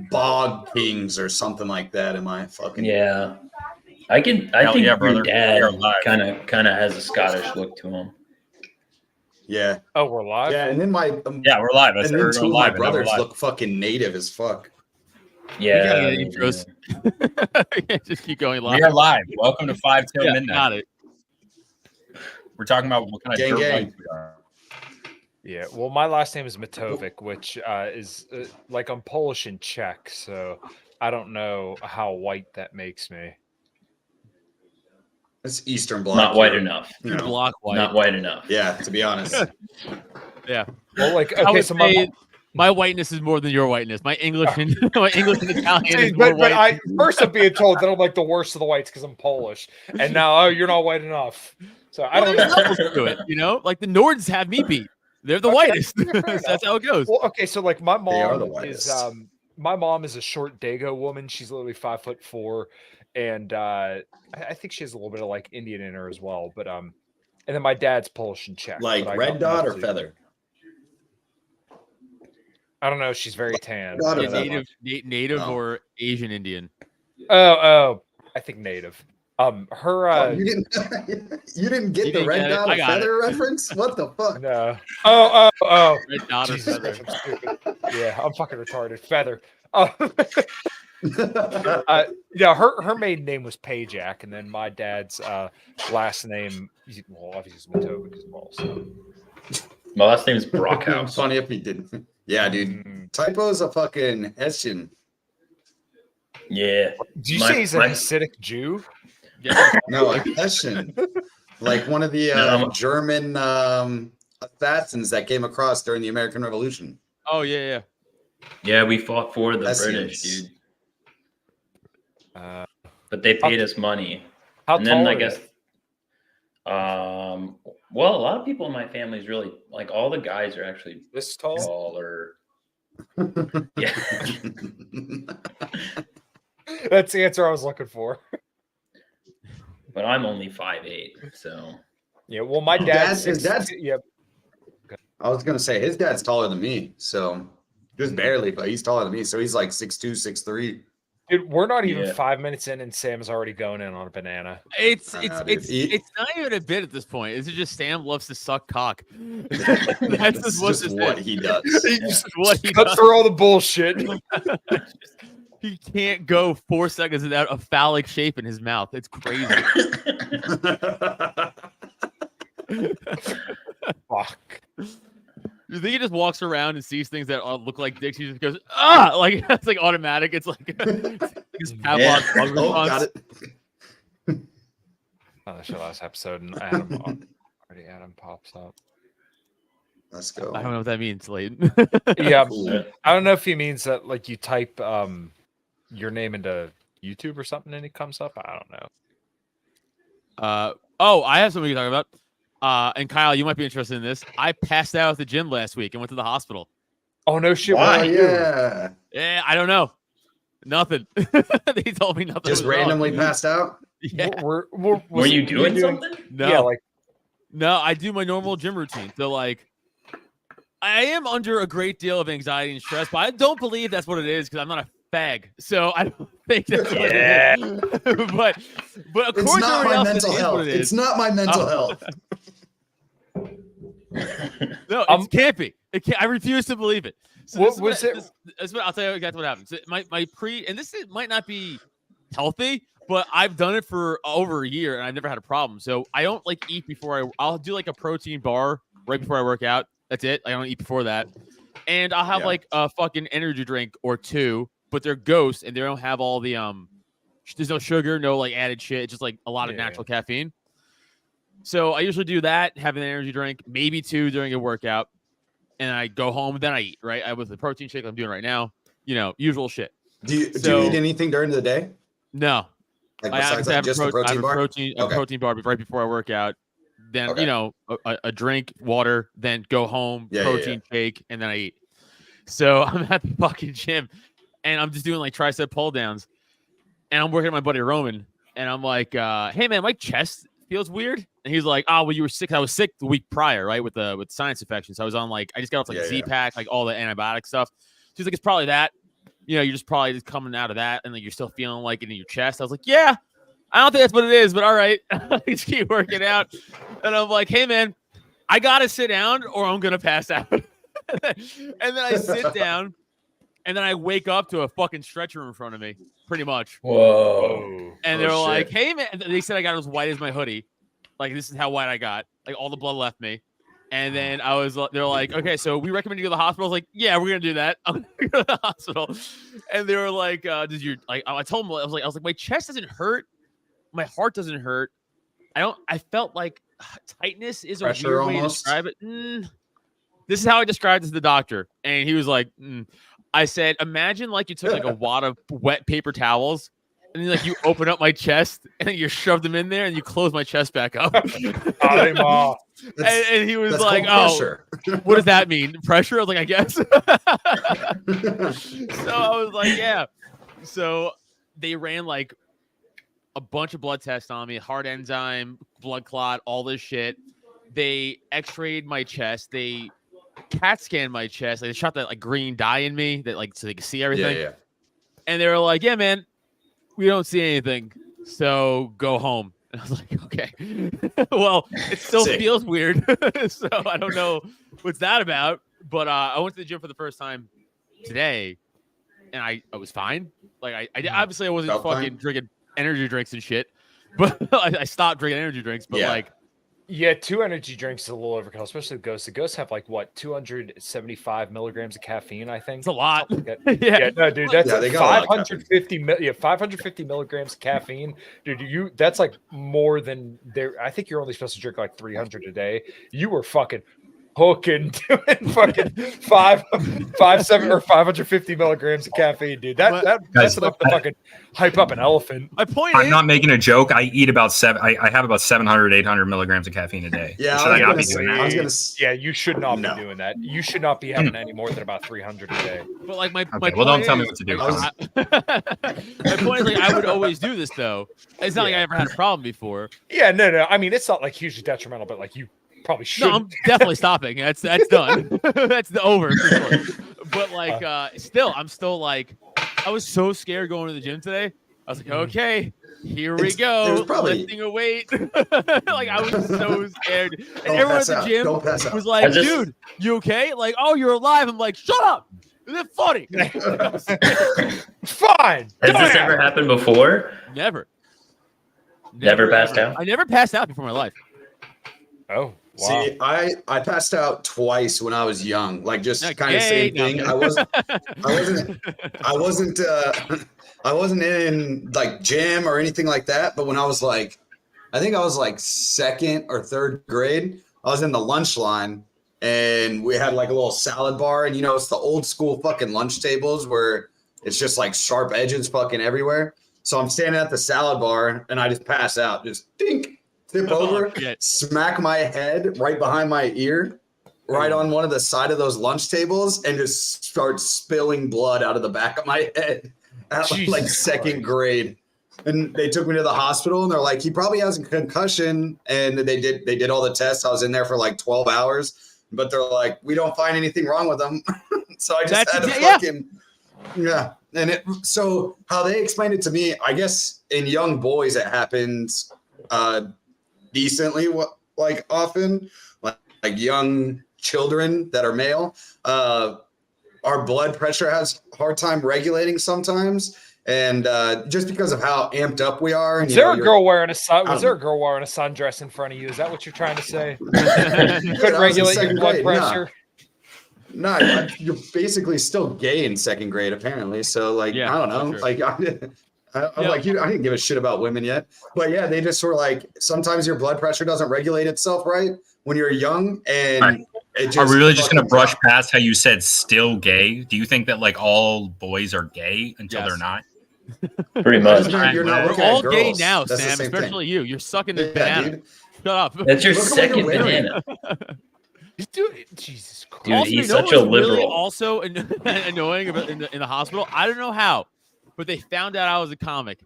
Bog Kings or something like that. Am I fucking? Yeah, I think your dad kind of has a Scottish look to him. Yeah. Oh, we're live. Yeah, and then my we're live. And then two of my brothers look fucking native as fuck. Yeah, Just keep going live. We are live. Welcome to 5 Til Midnight. Got it. We're talking about what kind of gang. we are. Yeah, well, my last name is Matovic, which is like I'm Polish and Czech, so I don't know how white that makes me. It's Eastern Bloc. Not white enough. You know. Block white. Not white enough. Yeah, to be honest. Yeah. Well, like I okay, would so say my whiteness is more than your whiteness. My English and Italian is more but white. First I'm being told that I'm like the worst of the whites because I'm Polish, and now you're not white enough. So I don't know. Do it, like the Nords have me beat. They're the whitest. That's how it goes. Well, okay, so like my mom whitest. is a short Dago woman. She's literally 5'4", and I think she has a little bit of like Indian in her as well. But and then my dad's Polish and Czech. Like red dot or feather? I don't know. She's very tan. Native or Asian Indian? Oh, I think native. Her you didn't get the red dot or feather reference? What the fuck? No. Oh. Red dot or feather. Christ, I'm stupid. Yeah, I'm fucking retarded. Feather. Her maiden name was Pajak, and then my dad's last name, well, obviously Matovic as well. So my last name is Brockhouse. Funny if he didn't. Yeah, dude. Typo's a fucking Hessian. Yeah. Do you say he's a Hasidic Jew? Yeah. No, a Hessian. Like one of the German assassins that came across during the American Revolution. Oh, yeah. Yeah, we fought for the British, dude. But they paid us money. How and tall then are I guess well, a lot of people in my family is really like all the guys are actually this tall or yeah. That's the answer I was looking for. But I'm only 5'8", so yeah. Well, my dad's yep. I was gonna say his dad's taller than me, so just barely, but he's taller than me, so he's like 6'2", 6'3". Dude, we're not even 5 minutes in, and Sam's already going in on a banana. It's not even a bit at this point. It's just Sam loves to suck cock. That's just what he does. Just what he cuts through all the bullshit. He can't go 4 seconds without a phallic shape in his mouth. It's crazy. Fuck. You think he just walks around and sees things that look like dicks? He just goes, ah! Like, it's like automatic. It's like his Pavlov bug response. Got it. That's your last episode, and Adam pops up. Let's go. I don't know what that means, Layton. Yeah. I don't know if he means that, like, you type your name into YouTube or something and it comes up. I don't know. I have something to talk about. And Kyle, you might be interested in this. I passed out at the gym last week and went to the hospital. Oh, no shit. Why? Yeah. Yeah, I don't know. Nothing. They told me nothing. Just randomly passed out? Yeah. Were you doing something? No. Yeah, no, I do my normal gym routine. So, like, I am under a great deal of anxiety and stress, but I don't believe that's what it is because I'm not a fag. So I don't think that's what it is. but according it's not to my else, mental health. It's not my mental health. No, it can't be. I refuse to believe it. So what was it? I'll tell you exactly what happened. So this might not be healthy, but I've done it for over a year and I've never had a problem. So I don't like eat before I'll do like a protein bar right before I work out. That's it. I don't eat before that. And I'll have like a fucking energy drink or two, but they're ghosts and they don't have all the there's no sugar, no like added shit. It's just like a lot of natural caffeine. So I usually do that, have an energy drink, maybe two during a workout, and I go home and then I eat, right? With the protein shake I'm doing right now, usual shit. Do you eat anything during the day? No. Like besides like just the protein bar? A protein bar right before I work out. Then, a drink, water, then go home, protein shake, and then I eat. So I'm at the fucking gym, and I'm just doing like tricep pull downs, and I'm working with my buddy Roman, and I'm like, hey, man, my chest feels weird. And he's like, oh, well, you were sick. I was sick the week prior, right, with sinus infection. So I was on I just got off Z-Pack, like all the antibiotic stuff. So he's like, it's probably that. you're just probably just coming out of that, and then you're still feeling like it in your chest. I was like, yeah, I don't think that's what it is, but all right, just keep working out. And I'm like, hey man, I gotta sit down or I'm gonna pass out. And then I sit down, and then I wake up to a fucking stretcher in front of me, pretty much. Whoa! And they're like, hey man, they said I got as white as my hoodie. Like, this is how white I got. Like, all the blood left me. And then they're like, okay, so we recommend you go to the hospital. I was like, yeah, we're gonna do that. I'm gonna go to the hospital. And they were like, I told them, I was like, my chest doesn't hurt, my heart doesn't hurt. I felt like tightness is a Pressure weird way to describe it. This is how I described it to the doctor, and he was like, I said, imagine like you took like a wad of wet paper towels. And then, like, you open up my chest, and then you shove them in there, and you close my chest back up. And he was like, "Oh, what does that mean? Pressure?" I was like, "I guess." So I was like, "Yeah." So they ran like a bunch of blood tests on me, heart enzyme, blood clot, all this shit. They X-rayed my chest. They CAT scanned my chest. They shot that like green dye in me that like so they could see everything. Yeah. And they were like, "Yeah, man, we don't see anything, so go home." And I was like, okay. Well, it still feels weird, so I don't know what's that about. But I went to the gym for the first time today, and I was fine. Like, I obviously I wasn't fucking drinking energy drinks and shit, but I stopped drinking energy drinks. But like, yeah, 2 energy drinks is a little overkill, especially the Ghosts. The Ghosts have like what 275 milligrams of caffeine, I think. It's a lot. Yeah, no, dude, that's they got 550 milligrams of caffeine, dude. That's like more than there. I think you're only supposed to drink like 300 a day. You were fucking hooking doing fucking 550 milligrams of caffeine, dude. That's enough to fucking hype up an elephant. My point I'm not making a joke. I eat about I have about 700, 800 milligrams of caffeine a day. Yeah, should I not be doing that? Yeah, you should not be doing that. You should not be having any more than about 300 a day. But like my don't tell me what to do. My point is, like, I would always do this though. It's not like I ever had a problem before. Yeah, no. I mean, it's not like hugely detrimental, but like you probably should. No, I'm definitely stopping. That's done. That's the over for sure. But like, I'm still like, I was so scared going to the gym today. I was like, okay, here we go, lifting a weight. Like, I was so scared, and everyone at the gym was like, "Dude, you okay?" Like, "Oh, you're alive." I'm like, "Shut up! Is it funny?" Fine. Has this ever happened before? Never Passed out? I never passed out before in my life. Oh. Wow. See, I passed out twice when I was young, like just kind of same thing. I wasn't in like gym or anything like that. But when I was like, I think I was like 2nd or 3rd grade, I was in the lunch line and we had like a little salad bar, and it's the old school fucking lunch tables where it's just like sharp edges fucking everywhere. So I'm standing at the salad bar and I just pass out, just dink. Tip over, smack my head right behind my ear, right on one of the side of those lunch tables, and just start spilling blood out of the back of my head at like 2nd grade. And they took me to the hospital, and they're like, he probably has a concussion. And they did all the tests. I was in there for like 12 hours, but they're like, we don't find anything wrong with him. So I just had to fucking And so how they explained it to me, I guess in young boys it happens decently, like often, like young children that are male, our blood pressure has a hard time regulating sometimes, and just because of how amped up we are. And, was there a girl wearing a sundress in front of you? Is that what you're trying to say? You couldn't regulate your blood pressure? No, you're basically still gay in 2nd grade, apparently. So, like, I don't know, like. I'm like, I didn't give a shit about women yet. But yeah, they just were like, sometimes your blood pressure doesn't regulate itself right when you're young. And are we really just going to brush past how you said still gay? Do you think that like all boys are gay until they're not? Pretty much. We're all gay now, Sam, especially you. You're sucking the banana. Dude. Shut up. That's your second banana. Dude, Jesus Christ. Dude, also, he's such a liberal. Really also annoying in the hospital. I don't know how, but they found out I was a comic,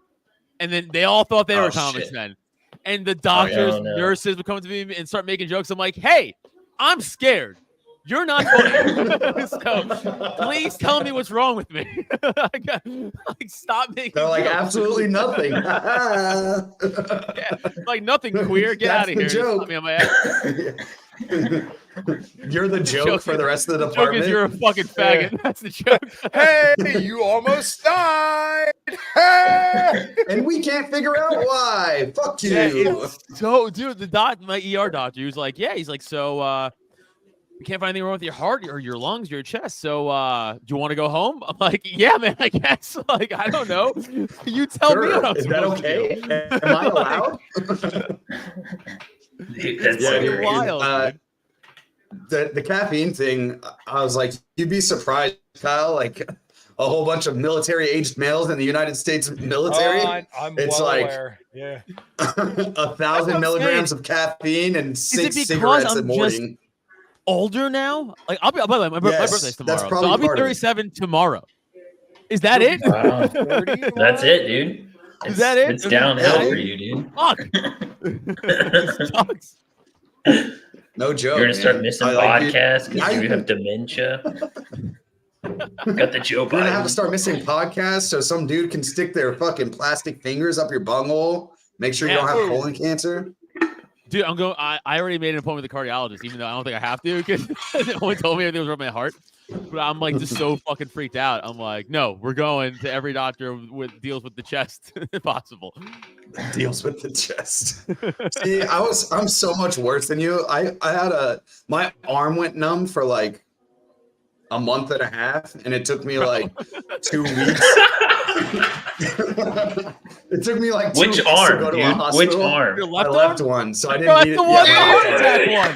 and then they all thought they were comics then. And the doctors, nurses would come to me and start making jokes. I'm like, hey, I'm scared. You're not funny. So please tell me what's wrong with me. Stop making. They're like, jokes. absolutely nothing. Yeah, like nothing queer. Get out of here. Joke. Put me on my ass. You're the joke for the rest of the The joke department. is you're a fucking faggot. That's the joke. Hey, you almost died. Hey! And we can't figure out why. Fuck you. Yeah, so, dude, my ER doctor, he was like, yeah, he's like, so, you can't find anything wrong with your heart or your lungs, your chest. So, do you want to go home? I'm like, yeah, man, I guess. Like, I don't know. You tell me what I'm Is that supposed okay? to do. Am I allowed? Dude, that's Yeah, so you're crazy. wild. The caffeine thing, I was like, you'd be surprised, Kyle. Like a whole bunch of military-aged males in the United States military. I'm It's well like- aware. Yeah. 1,000 milligrams of caffeine and 6 because cigarettes I'm a morning. Older now? Like, I'll be, by the way, my Yes, birthday's that's tomorrow. So probably I'll be part of it. 37 tomorrow. Is that it? Wow. 30 That's it, dude. Is that it? It's downhill Yeah. for you, dude. Fuck. This sucks. No joke. You're gonna start man. missing I like it. podcasts because I- you have dementia. Got the Joe You're gonna have to Biden. start missing podcasts so some dude can stick their fucking plastic fingers up your bunghole. Make sure you Yeah. don't have colon cancer. Dude, I'm going. I already made an appointment with the cardiologist, even though I don't think I have to, because they only told me everything was wrong with my heart. But I'm like just so fucking freaked out. I'm like, no, we're going to every doctor with deals with the chest if possible. Deals with the chest. See, I'm so much worse than you. I had my arm went numb for like a month and a half, and it took me like 2 weeks. It took me like 2 Which weeks to arm, go to a dude? hospital. Which arm? Your My left left arm? one, so I No, didn't that's need the it. one. Yeah, The my heart left attack arm.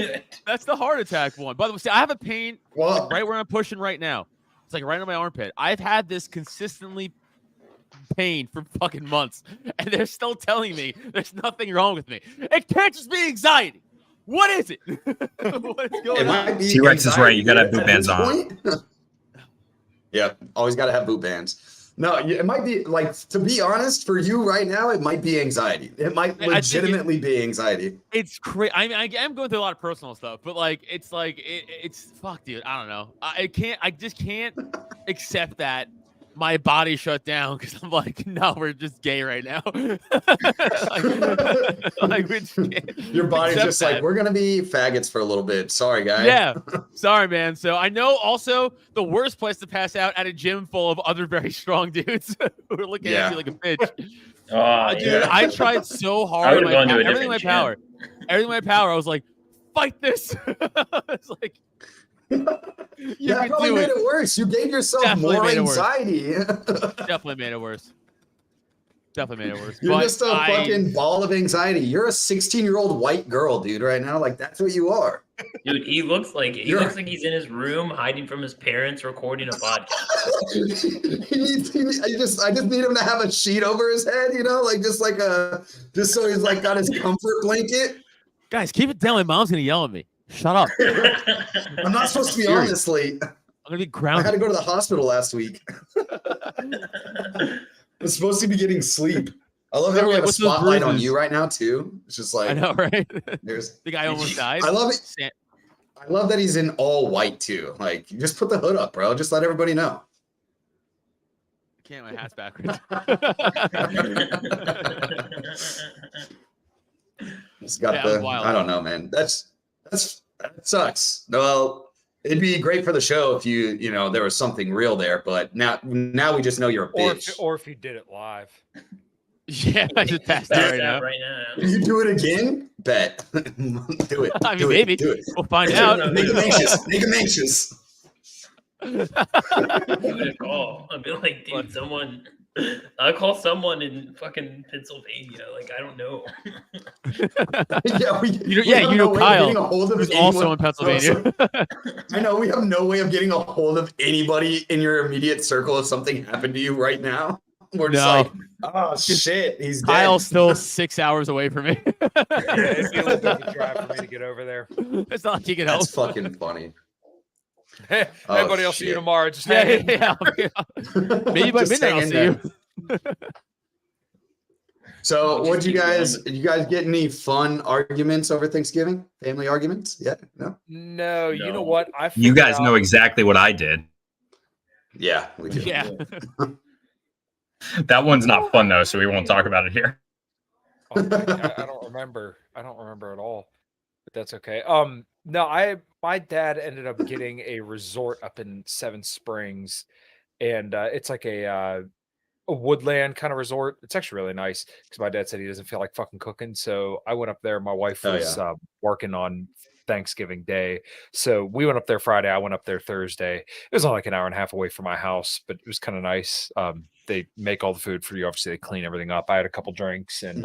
one. That's the heart attack one. By the way, see, I have a pain Well, right where I'm pushing right now. It's like right on my armpit. I've had this consistently pain for fucking months, and they're still telling me there's nothing wrong with me. It can't just be anxiety. What is it? What's it going on? might be T-Rex is right. You gotta have boot at bands this on. point. Yeah, always got to have boot bands. No, it might be like, to be honest, for you right now, it might be anxiety. It might I think legitimately be anxiety. It's crazy. I mean, I am going through a lot of personal stuff, but like, it's fuck, dude. I don't know. I just can't accept that my body shut down because I'm like, no, we're just gay right now. like we just can't Your body's accept just that. like, we're gonna be faggots for a little bit. Sorry, guy. Yeah, sorry, man. So I know also the worst place to pass out at a gym full of other very strong dudes who are looking at Yeah. you like a bitch. Oh, Dude, yeah. I tried so I hard. would've gone to a Everything in my different power. Everything in my power. I was like, fight this. It's like, you that can probably do made it. it worse. You gave yourself Definitely more made it worse. anxiety. Definitely made it worse. Definitely made it worse. You're But just a fucking ball of anxiety. You're a 16-year-old white girl, dude, right now. Like, that's what you are. Dude, he looks like he's in his room hiding from his parents recording a podcast. I just need him to have a sheet over his head, you know, like just so he's like got his comfort blanket. guys, keep it down. My mom's gonna yell at me. Shut up. I'm not supposed to be on this late. I'm gonna be I had grounded. to go to the hospital last week. I'm supposed to be getting sleep. I love how we have a What's those spotlight on bruises? you right now too. It's just like I know, right? there's. The guy almost died. I love it. I love that he's in all white too. Like, just put the hood up, bro. Just let everybody know. Can't, my hat's backwards. It's got Yeah, the. wild. I don't know, man. That sucks. Well, it'd be great for the show if you know there was something real there. But now we just know you're a bitch. Or if you did it live. Yeah, I just passed out right now. Right now. You do it again? Bet. Do it. I mean, do maybe. It, do it. We'll find out. Make him anxious. Make him anxious. I'm gonna call. I'll be like, dude, someone. I'll call someone in fucking Pennsylvania. Like, I don't know. Yeah, You have know no way of Kyle, getting a hold of who's also anyone. in Pennsylvania. I know we have no way of getting a hold of anybody in your immediate circle if something happened to you right now. We're just No. like, oh shit, he's dead. Kyle's still 6 hours away from me. Yeah, it's a little bit of a drive for me to get over there. It's not like you can help. That's fucking funny. Hey, Oh, everybody, I'll see you shit. tomorrow. Just Yeah, hang in. yeah. Maybe by Just midnight I'll hanging see you. there. So, Just what you keep going guys? with- Did you guys get any fun arguments over Thanksgiving? Family arguments? Yeah. No. No, you know No. what? I You figured guys out- know exactly what I did. Yeah, we do. Yeah. That one's not fun though, so we won't talk about it here. Oh, I don't remember. I don't remember at all. But that's okay. No, my dad ended up getting a resort up in Seven Springs, and it's like a woodland kind of resort. It's actually really nice because my dad said he doesn't feel like fucking cooking. So I went up there. My wife Oh, was working on Thanksgiving Day. So we went up there Friday. I went up there Thursday. It was only like an hour and a half away from my house, but it was kind of nice. They make all the food for you. Obviously, they clean everything up. I had a couple drinks and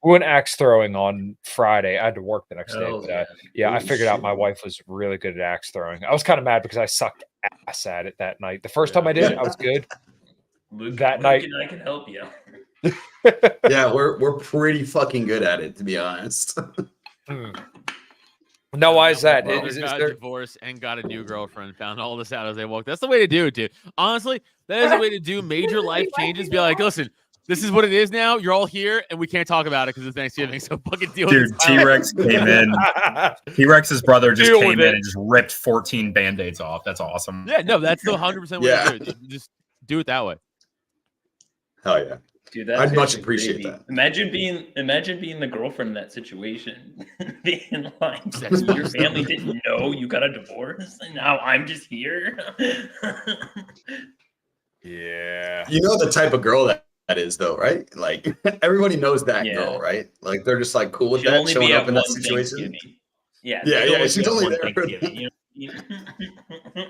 we went axe throwing on Friday. I had to work the next day. Hell But, yeah, I Holy figured out shit. my wife was really good at axe throwing. I was kind of mad because I sucked ass at it that night. The first time I did, I was good. Luke, That Luke night- and I can help you. Yeah, we're pretty fucking good at it, to be honest. No, why is that? Well, Is got there- a divorce and got a new girlfriend. Found all this out as they walked. That's the way to do it, dude. Honestly, that is the way to do major life changes. Be like, listen, this is what it is now. You're all here, and we can't talk about it because it's Thanksgiving. So fucking deal with Dude, this. T-Rex came in. T-Rex's brother just Deal came with in it. and just ripped 14 band-aids off. That's awesome. Yeah, no, that's the 100% way Yeah. to do it. Just do it that way. Hell yeah. Dude, that's I'd much actually appreciate crazy. that. Imagine being the girlfriend in that situation. Being like, That's your family didn't know you got a divorce, and now I'm just here. Yeah. You know the type of girl that is, though, right? Like everybody knows that Yeah. girl, right? Like they're just like cool with She'll that, only showing be up at in one that situation. Thanksgiving. Yeah, Yeah, they'll yeah, be she's at only one there for Thanksgiving, you know?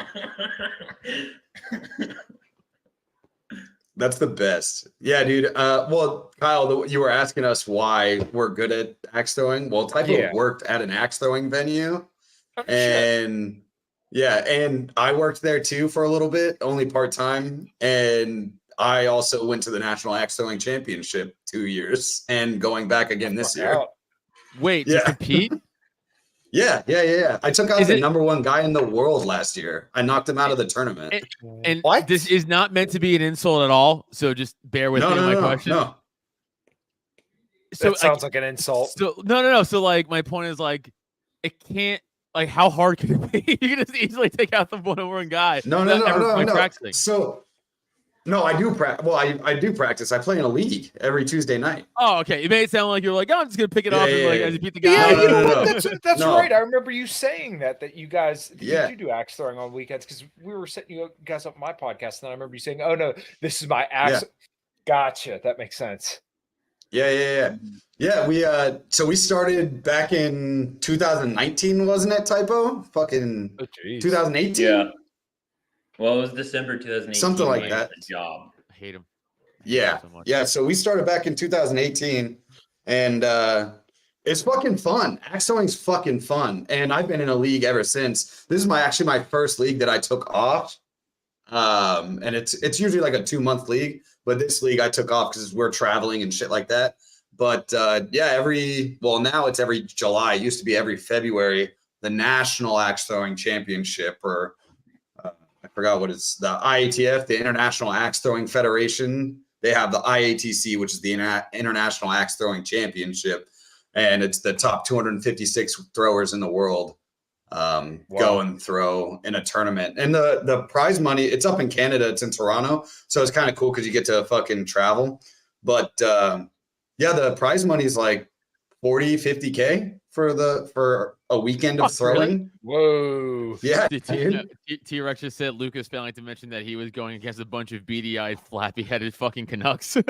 That's the best. Yeah, dude. Well, Kyle, you were asking us why we're good at axe throwing. Well, Typo Yeah. worked at an axe throwing venue, Oh, shit. and yeah, and I worked there too for a little bit, only part time, and I also went to the National Axe Throwing Championship 2 years, and going back again this Fuck year. out. Wait, Yeah. to compete? Yeah. I took out Is the it- #1 guy in the world last year. I knocked him out of the tournament. And What? this is not meant to be an insult at all. So just bear with me on my question. No. So That sounds like an insult. So no. So like my point is like it can't like how hard can it be? You can just easily take out the one guy. No. without ever practicing. So, no, I do practice. Well, I do practice. I play in a league every Tuesday night. Oh, okay. It made it sound like you're like, oh, I'm just gonna pick it off and like Yeah. as you beat the guy. Yeah, No, you know no, what? no. That's No. right. I remember you saying that you guys Yeah. you do axe throwing on weekends because we were setting you guys up on my podcast, and then I remember you saying, "Oh no, this is my axe." Gotcha. That makes sense. Yeah. We started back in 2019, wasn't it, Typo? Fucking Oh, geez. 2018. Yeah. Well, it was December 2018. Something like when that. The job. I hate him. Yeah. So much. Yeah. So we started back in 2018, and it's fucking fun. Axe throwing's fucking fun, and I've been in a league ever since. This is actually my first league that I took off, and it's usually like a 2-month league, but this league I took off because we're traveling and shit like that. But yeah, now it's every July. It used to be every February. The National Axe Throwing Championship, or I forgot what it's, the IATF, the International Axe Throwing Federation. They have the IATC, which is the International Axe Throwing Championship, and it's the top 256 throwers in the world go and throw in a tournament. And the prize money, it's up in Canada, it's in Toronto, so it's kind of cool because you get to fucking travel. But yeah, the prize money is like 40-50K for a weekend of Fuck, really? throwing. Whoa. Yeah, dude. T-Rex just said Lucas failing to mention that he was going against a bunch of beady-eyed, flappy-headed fucking Canucks. So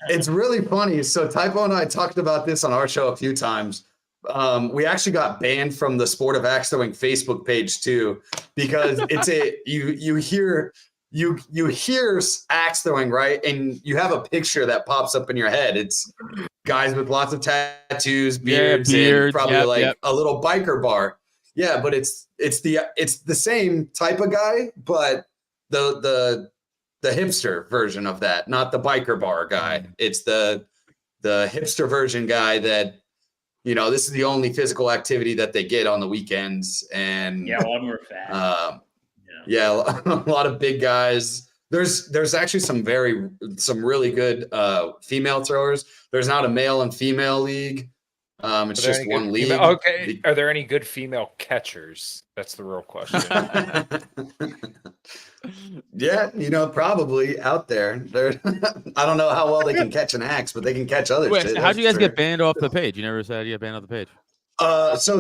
it's really funny. So Typo and I talked about this on our show a few times. We actually got banned from the Sport of Axe Throwing Facebook page too, because it's you hear axe throwing, right? And you have a picture that pops up in your head. It's guys with lots of tattoos, beards, and probably a little biker bar. Yeah, but it's the same type of guy, but the hipster version of that, not the biker bar guy. It's the hipster version guy that, you know, this is the only physical activity that they get on the weekends. And Yeah, a lot more fat. yeah, a lot of big guys. There's actually some really good female throwers. There's not a male and female league. It's just one league. Okay. Are there any good female catchers? That's the real question. Yeah, probably out there. I don't know how well they can catch an axe, but they can catch other shit. How'd you guys get banned off the page? You never said you got banned off the page. So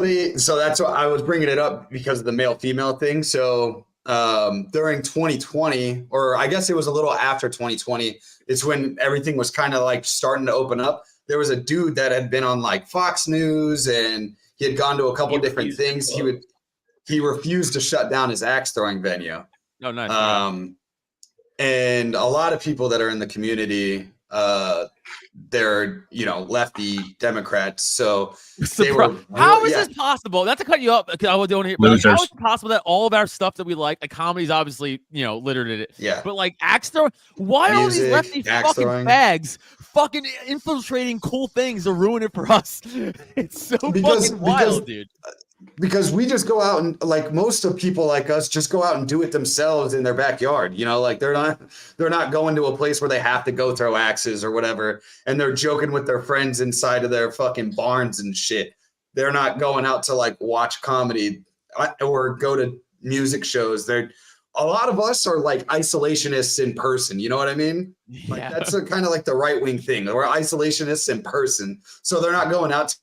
that's why I was bringing it up, because of the male female thing. So during 2020, or I guess it was a little after 2020, it's when everything was kind of like starting to open up. There was a dude that had been on like Fox News, and he had gone to a couple different things. He refused to shut down his axe throwing venue. Oh, nice. And a lot of people that are in the community, they're lefty Democrats. So they were. How is this possible? Not to cut you up, because I don't hear. But how is it possible that all of our stuff that we like comedy's obviously littered in it? Yeah. But like axe throwing, why are all these lefty fucking fags fucking infiltrating cool things to ruin it for us? It's so fucking wild, dude. Because we just go out and, like, most of people like us just go out and do it themselves in their backyard. Like they're not going to a place where they have to go throw axes or whatever, and they're joking with their friends inside of their fucking barns and shit. They're not going out to like watch comedy or go to music shows. A lot of us are like isolationists in person. You know what I mean? Like that's kind of like the right wing thing. We're isolationists in person, so they're not going out to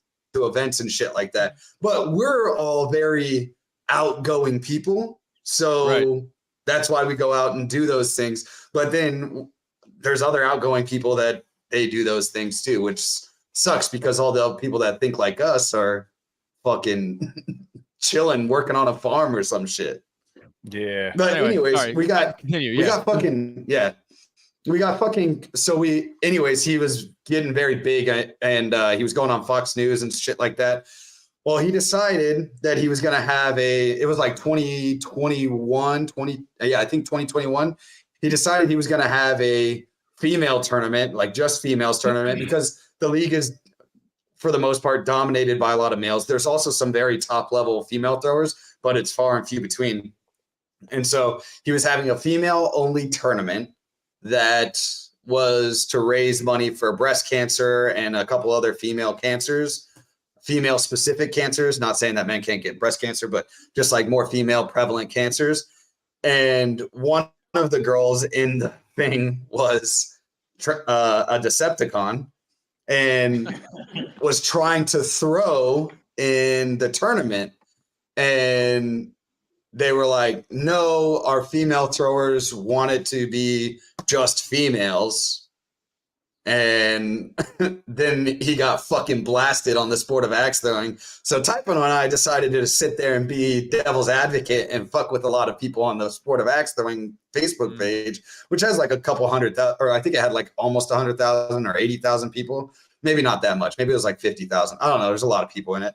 events and shit like that. But we're all very outgoing people, so that's why we go out and do those things. But then there's other outgoing people that they do those things too, which sucks, because all the people that think like us are fucking chilling, working on a farm or some shit. Yeah. But anyways, sorry. we got fucking he was getting very big, and he was going on Fox News and shit like that. Well, he decided that he was going to have it was like 2021. He decided he was going to have a female tournament, like just females tournament, because the league is, for the most part, dominated by a lot of males. There's also some very top level female throwers, but it's far and few between. And so he was having a female only tournament that was to raise money for breast cancer and a couple other female cancers, female specific cancers. Not saying that men can't get breast cancer, but just like more female prevalent cancers. And one of the girls in the thing was a Decepticon and was trying to throw in the tournament. And they were like, no, our female throwers want it to be just females. And then he got fucking blasted on the sport of axe throwing. So Typhon and I decided to sit there and be devil's advocate and fuck with a lot of people on the sport of axe throwing Facebook page, which has like a couple 100,000, or I think it had like almost 100,000 or 80,000 people. Maybe not that much. Maybe it was like 50,000. I don't know. There's a lot of people in it.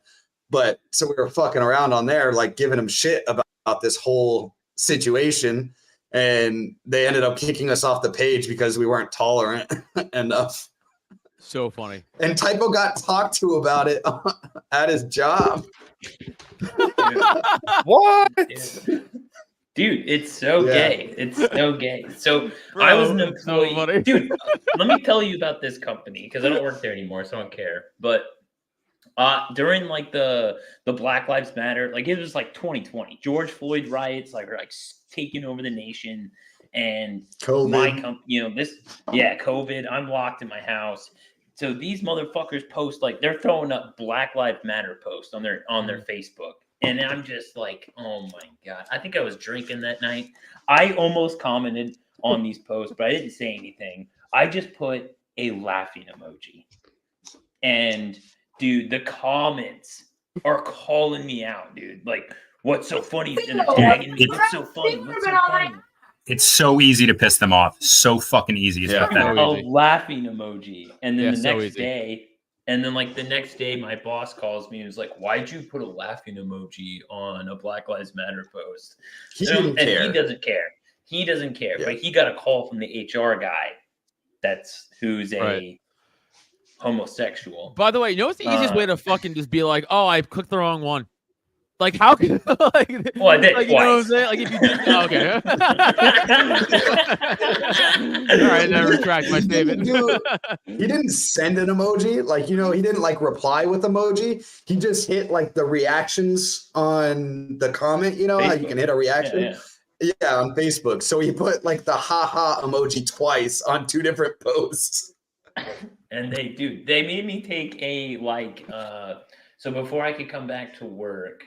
But so we were fucking around on there, like giving them shit about this whole situation, and they ended up kicking us off the page because we weren't tolerant enough. So funny. And Typo got talked to about it at his job. What? Dude, it's so gay. It's so gay. So Bro, I was an employee. So Dude, let me tell you about this company, because I don't work there anymore, so I don't care. But during like the Black Lives Matter, like it was like 2020, George Floyd riots like are like taking over the nation, and COVID. my company, COVID. I'm locked in my house, so these motherfuckers post like they're throwing up Black Lives Matter posts on their Facebook, and I'm just like, oh my god! I think I was drinking that night. I almost commented on these posts, but I didn't say anything. I just put a laughing emoji, and dude, the comments are calling me out, dude. Like, what's so funny? And they're tagging me. What's so funny? What's so funny? It's so easy to piss them off. So fucking easy. It's Yeah. pathetic. A laughing emoji. And then Yeah, the next day, my boss calls me and was like, why'd you put a laughing emoji on a Black Lives Matter post? He didn't care. He doesn't care. He doesn't care. Yeah. But he got a call from the HR guy who's a homosexual. By the way, you know what's the easiest way to fucking just be like, oh, I clicked the wrong one? Like how can like, Well, I did like you know what I'm twice. saying? Like if you did, oh, okay. All right, I retract my statement. He didn't send an emoji, like, you know, he didn't like reply with emoji. He just hit like the reactions on the comment, you know, how you Facebook. can hit a reaction. Yeah. Yeah, on Facebook. So he put like the haha emoji twice on 2 different posts. And they made me take a so before I could come back to work,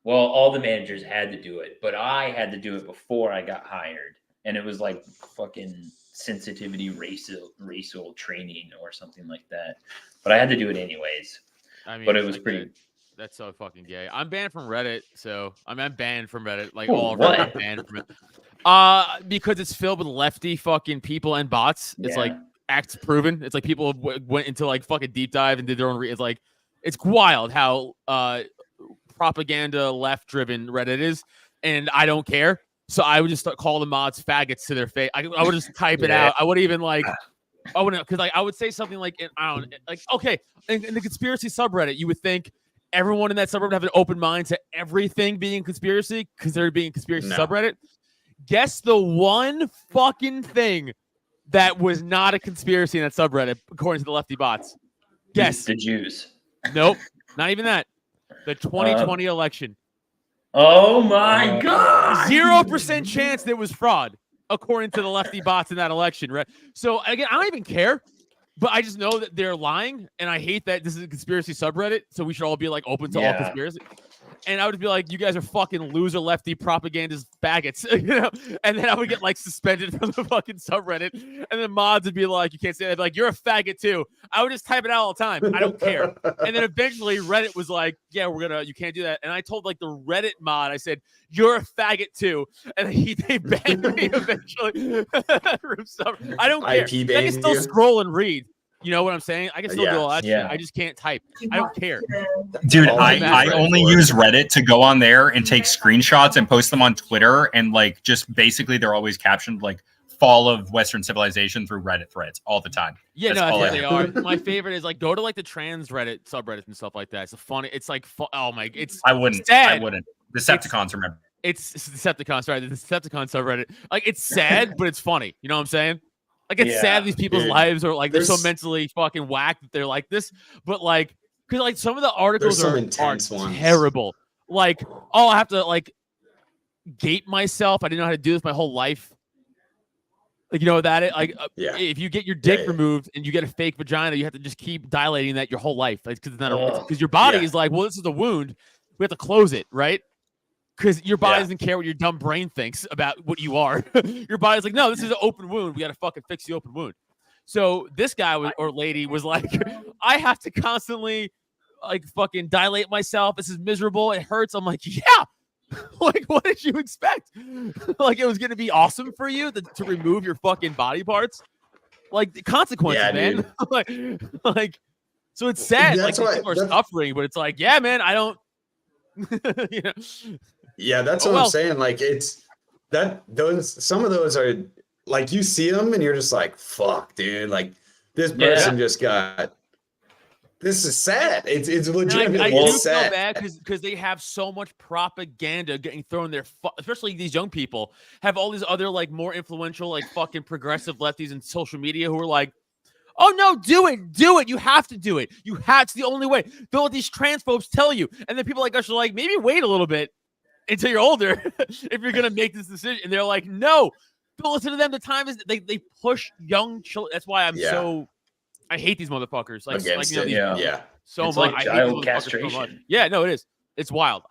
well, all the managers had to do it, but I had to do it before I got hired. And it was like fucking sensitivity racial training or something like that. But I had to do it anyways. I mean, But it was like, pretty. that's so fucking gay. I'm banned from Reddit, so I'm banned from Reddit. Like Oh, all of what? Reddit, I'm banned from it. Because it's filled with lefty fucking people and bots. It's like acts proven. It's like people went into like fucking deep dive and did their own. It's like it's wild how propaganda left driven Reddit is, and I don't care. So I would just call the mods faggots to their face. I would just type it out. I wouldn't even like. I wouldn't, because like I would say something like, I don't like, okay, in the conspiracy subreddit, you would think everyone in that subreddit would have an open mind to everything being conspiracy because they're being conspiracy subreddit. Guess the one fucking thing that was not a conspiracy in that subreddit, according to the lefty bots. Guess. The Jews. Nope, not even that. The 2020 election. Oh my God. 0% chance there was fraud, according to the lefty bots in that election, right? So again, I don't even care, but I just know that they're lying, and I hate that this is a conspiracy subreddit, so we should all be like open to all conspiracy. And I would be like, you guys are fucking loser lefty propagandist faggots, you know? And then I would get like suspended from the fucking subreddit, and then mods would be like, you can't say that. I'd be like, you're a faggot too. I would just type it out all the time. I don't care. And then eventually Reddit was like, yeah, you can't do that. And I told like the Reddit mod, I said, you're a faggot too. And they banned me eventually. I don't care. I can still scroll and read. You know what I'm saying? I can still do all that shit. I just can't type. I don't care. Dude, I only use Reddit to go on there and take screenshots and post them on Twitter. And like, just basically they're always captioned like fall of Western civilization through Reddit threads all the time. Yeah, that's what they are. My favorite is like go to like the trans Reddit subreddits and stuff like that. It's funny. It's like, oh my, it's I wouldn't. Decepticons, remember. It's Decepticons, right? The Decepticon subreddit. Like it's sad, but it's funny. You know what I'm saying? Like it's sad these people's lives are like they're so mentally fucking whacked that they're like this, but like because like some of the articles are terrible. Like, oh, I have to like gate myself. I didn't know how to do this my whole life. Like you know that like if you get your dick removed and you get a fake vagina, you have to just keep dilating that your whole life because because your body is like, well, this is a wound. We have to close it, right? Because your body doesn't care what your dumb brain thinks about what you are. Your body's like, no, this is an open wound. We got to fucking fix the open wound. So this guy or lady was like, I have to constantly like fucking dilate myself. This is miserable. It hurts. I'm like, yeah. Like, what did you expect? Like, it was going to be awesome for you to remove your fucking body parts? Like, the consequences, man. like, so it's sad. Like, people are suffering, but it's like, yeah, man, I don't, you know. Yeah, that's what I'm saying. Like it's some of those are like you see them and you're just like, fuck, dude. Like this person just got. This is sad. It's legitimately I do sad. feel bad because they have so much propaganda getting thrown there. Especially these young people have all these other like more influential like fucking progressive lefties in social media who are like, oh no, do it. You have to do it. It's the only way. Don't let these transphobes tell you. And then people like us are like, maybe wait a little bit until you're older if you're gonna make this decision. And they're like, no, don't listen to them. The time is they push young children. That's why I hate these motherfuckers. Like, so it's much. Like I child hate castration. so much. Yeah, no, it is. It's wild.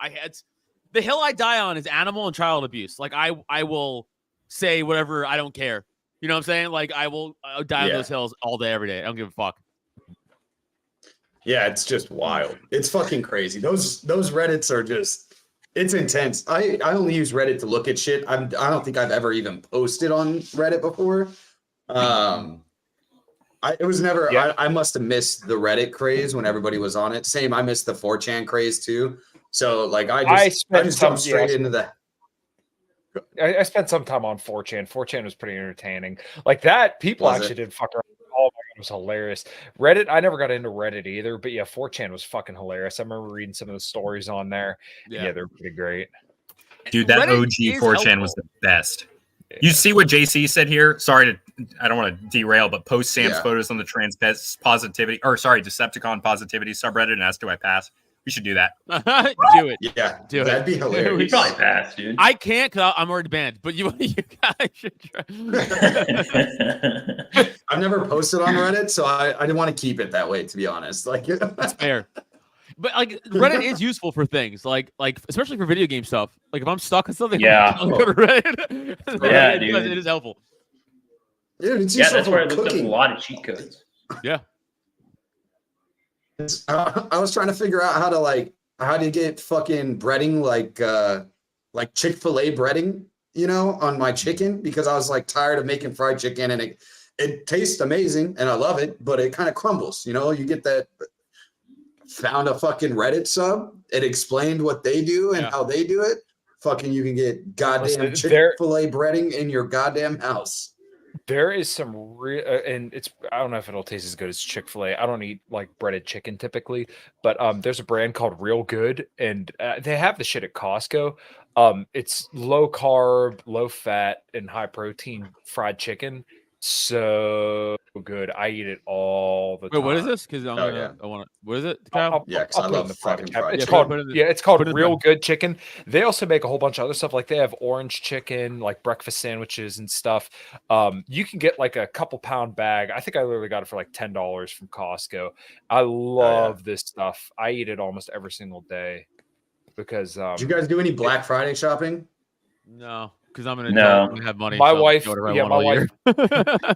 The hill I die on is animal and child abuse. Like I will say whatever. I don't care. You know what I'm saying? Like I'll die on those hills all day, every day. I don't give a fuck. Yeah, it's just wild. It's fucking crazy. Those Reddits are just. It's intense. I only use Reddit to look at shit. I don't think I've ever even posted on Reddit before. It was never. I must have missed the Reddit craze when everybody was on it. Same. I missed the 4chan craze too. So like I just jumped straight into that. I spent some time on 4chan. 4chan was pretty entertaining. Like that, people actually did fuck around Oh my god, it was hilarious. Reddit, I never got into Reddit either, but yeah, 4chan was fucking hilarious. I remember reading some of the stories on there. Yeah. Yeah, they're pretty great. Dude, that Reddit OG is 4chan was helpful. the best. You see what JC said here? Sorry I don't want to derail, but post Sam's Yeah. photos on the Decepticon positivity subreddit and ask, do I pass? We should do that. Do it. Yeah, Do it. that'd be You hilarious. probably passed, dude. I can't because I'm already banned. But you guys should try. I've never posted on Reddit, so I didn't want to keep it that way, to be honest. Like, That's fair. But like Reddit is useful for things like especially for video game stuff. Like if I'm stuck on something, Yeah. I'll go to Reddit. Yeah, Because dude. it is helpful. dude, it's Yeah, useful that's for where I looked up a cooking. lot of cheat codes. Yeah. I was trying to figure out how to get fucking breading like Chick-fil-A breading, on my chicken, because I was like tired of making fried chicken, and it tastes amazing and I love it, but it kind of crumbles. You get that. Found a fucking Reddit sub. It explained what they do and Yeah. how they do it. Fucking, you can get goddamn Listen, there- Chick-fil-A breading in your goddamn house. There is some real, and I don't know if it'll taste as good as Chick-fil-A. I don't eat like breaded chicken typically, but there's a brand called Real Good, and they have the shit at Costco. It's low carb, low fat, and high protein fried chicken. So good. I eat it all the Wait, time. what is this? Because yeah. I want to. What is it, Kyle? Yeah, 'cause I'll I put it love in the private fucking tab. fried It's chicken. called Put it in the- it's called put it in the- Real Good Chicken. They also make a whole bunch of other stuff. Like they have orange chicken, like breakfast sandwiches and stuff. You can get like a couple pound bag. I think I literally got it for like $10 from Costco. I love this stuff. I eat it almost every single day because Did you guys do any Black Friday shopping? No, because I'm an No. adult and have money. My so I'll wife- do whatever I yeah, want all year.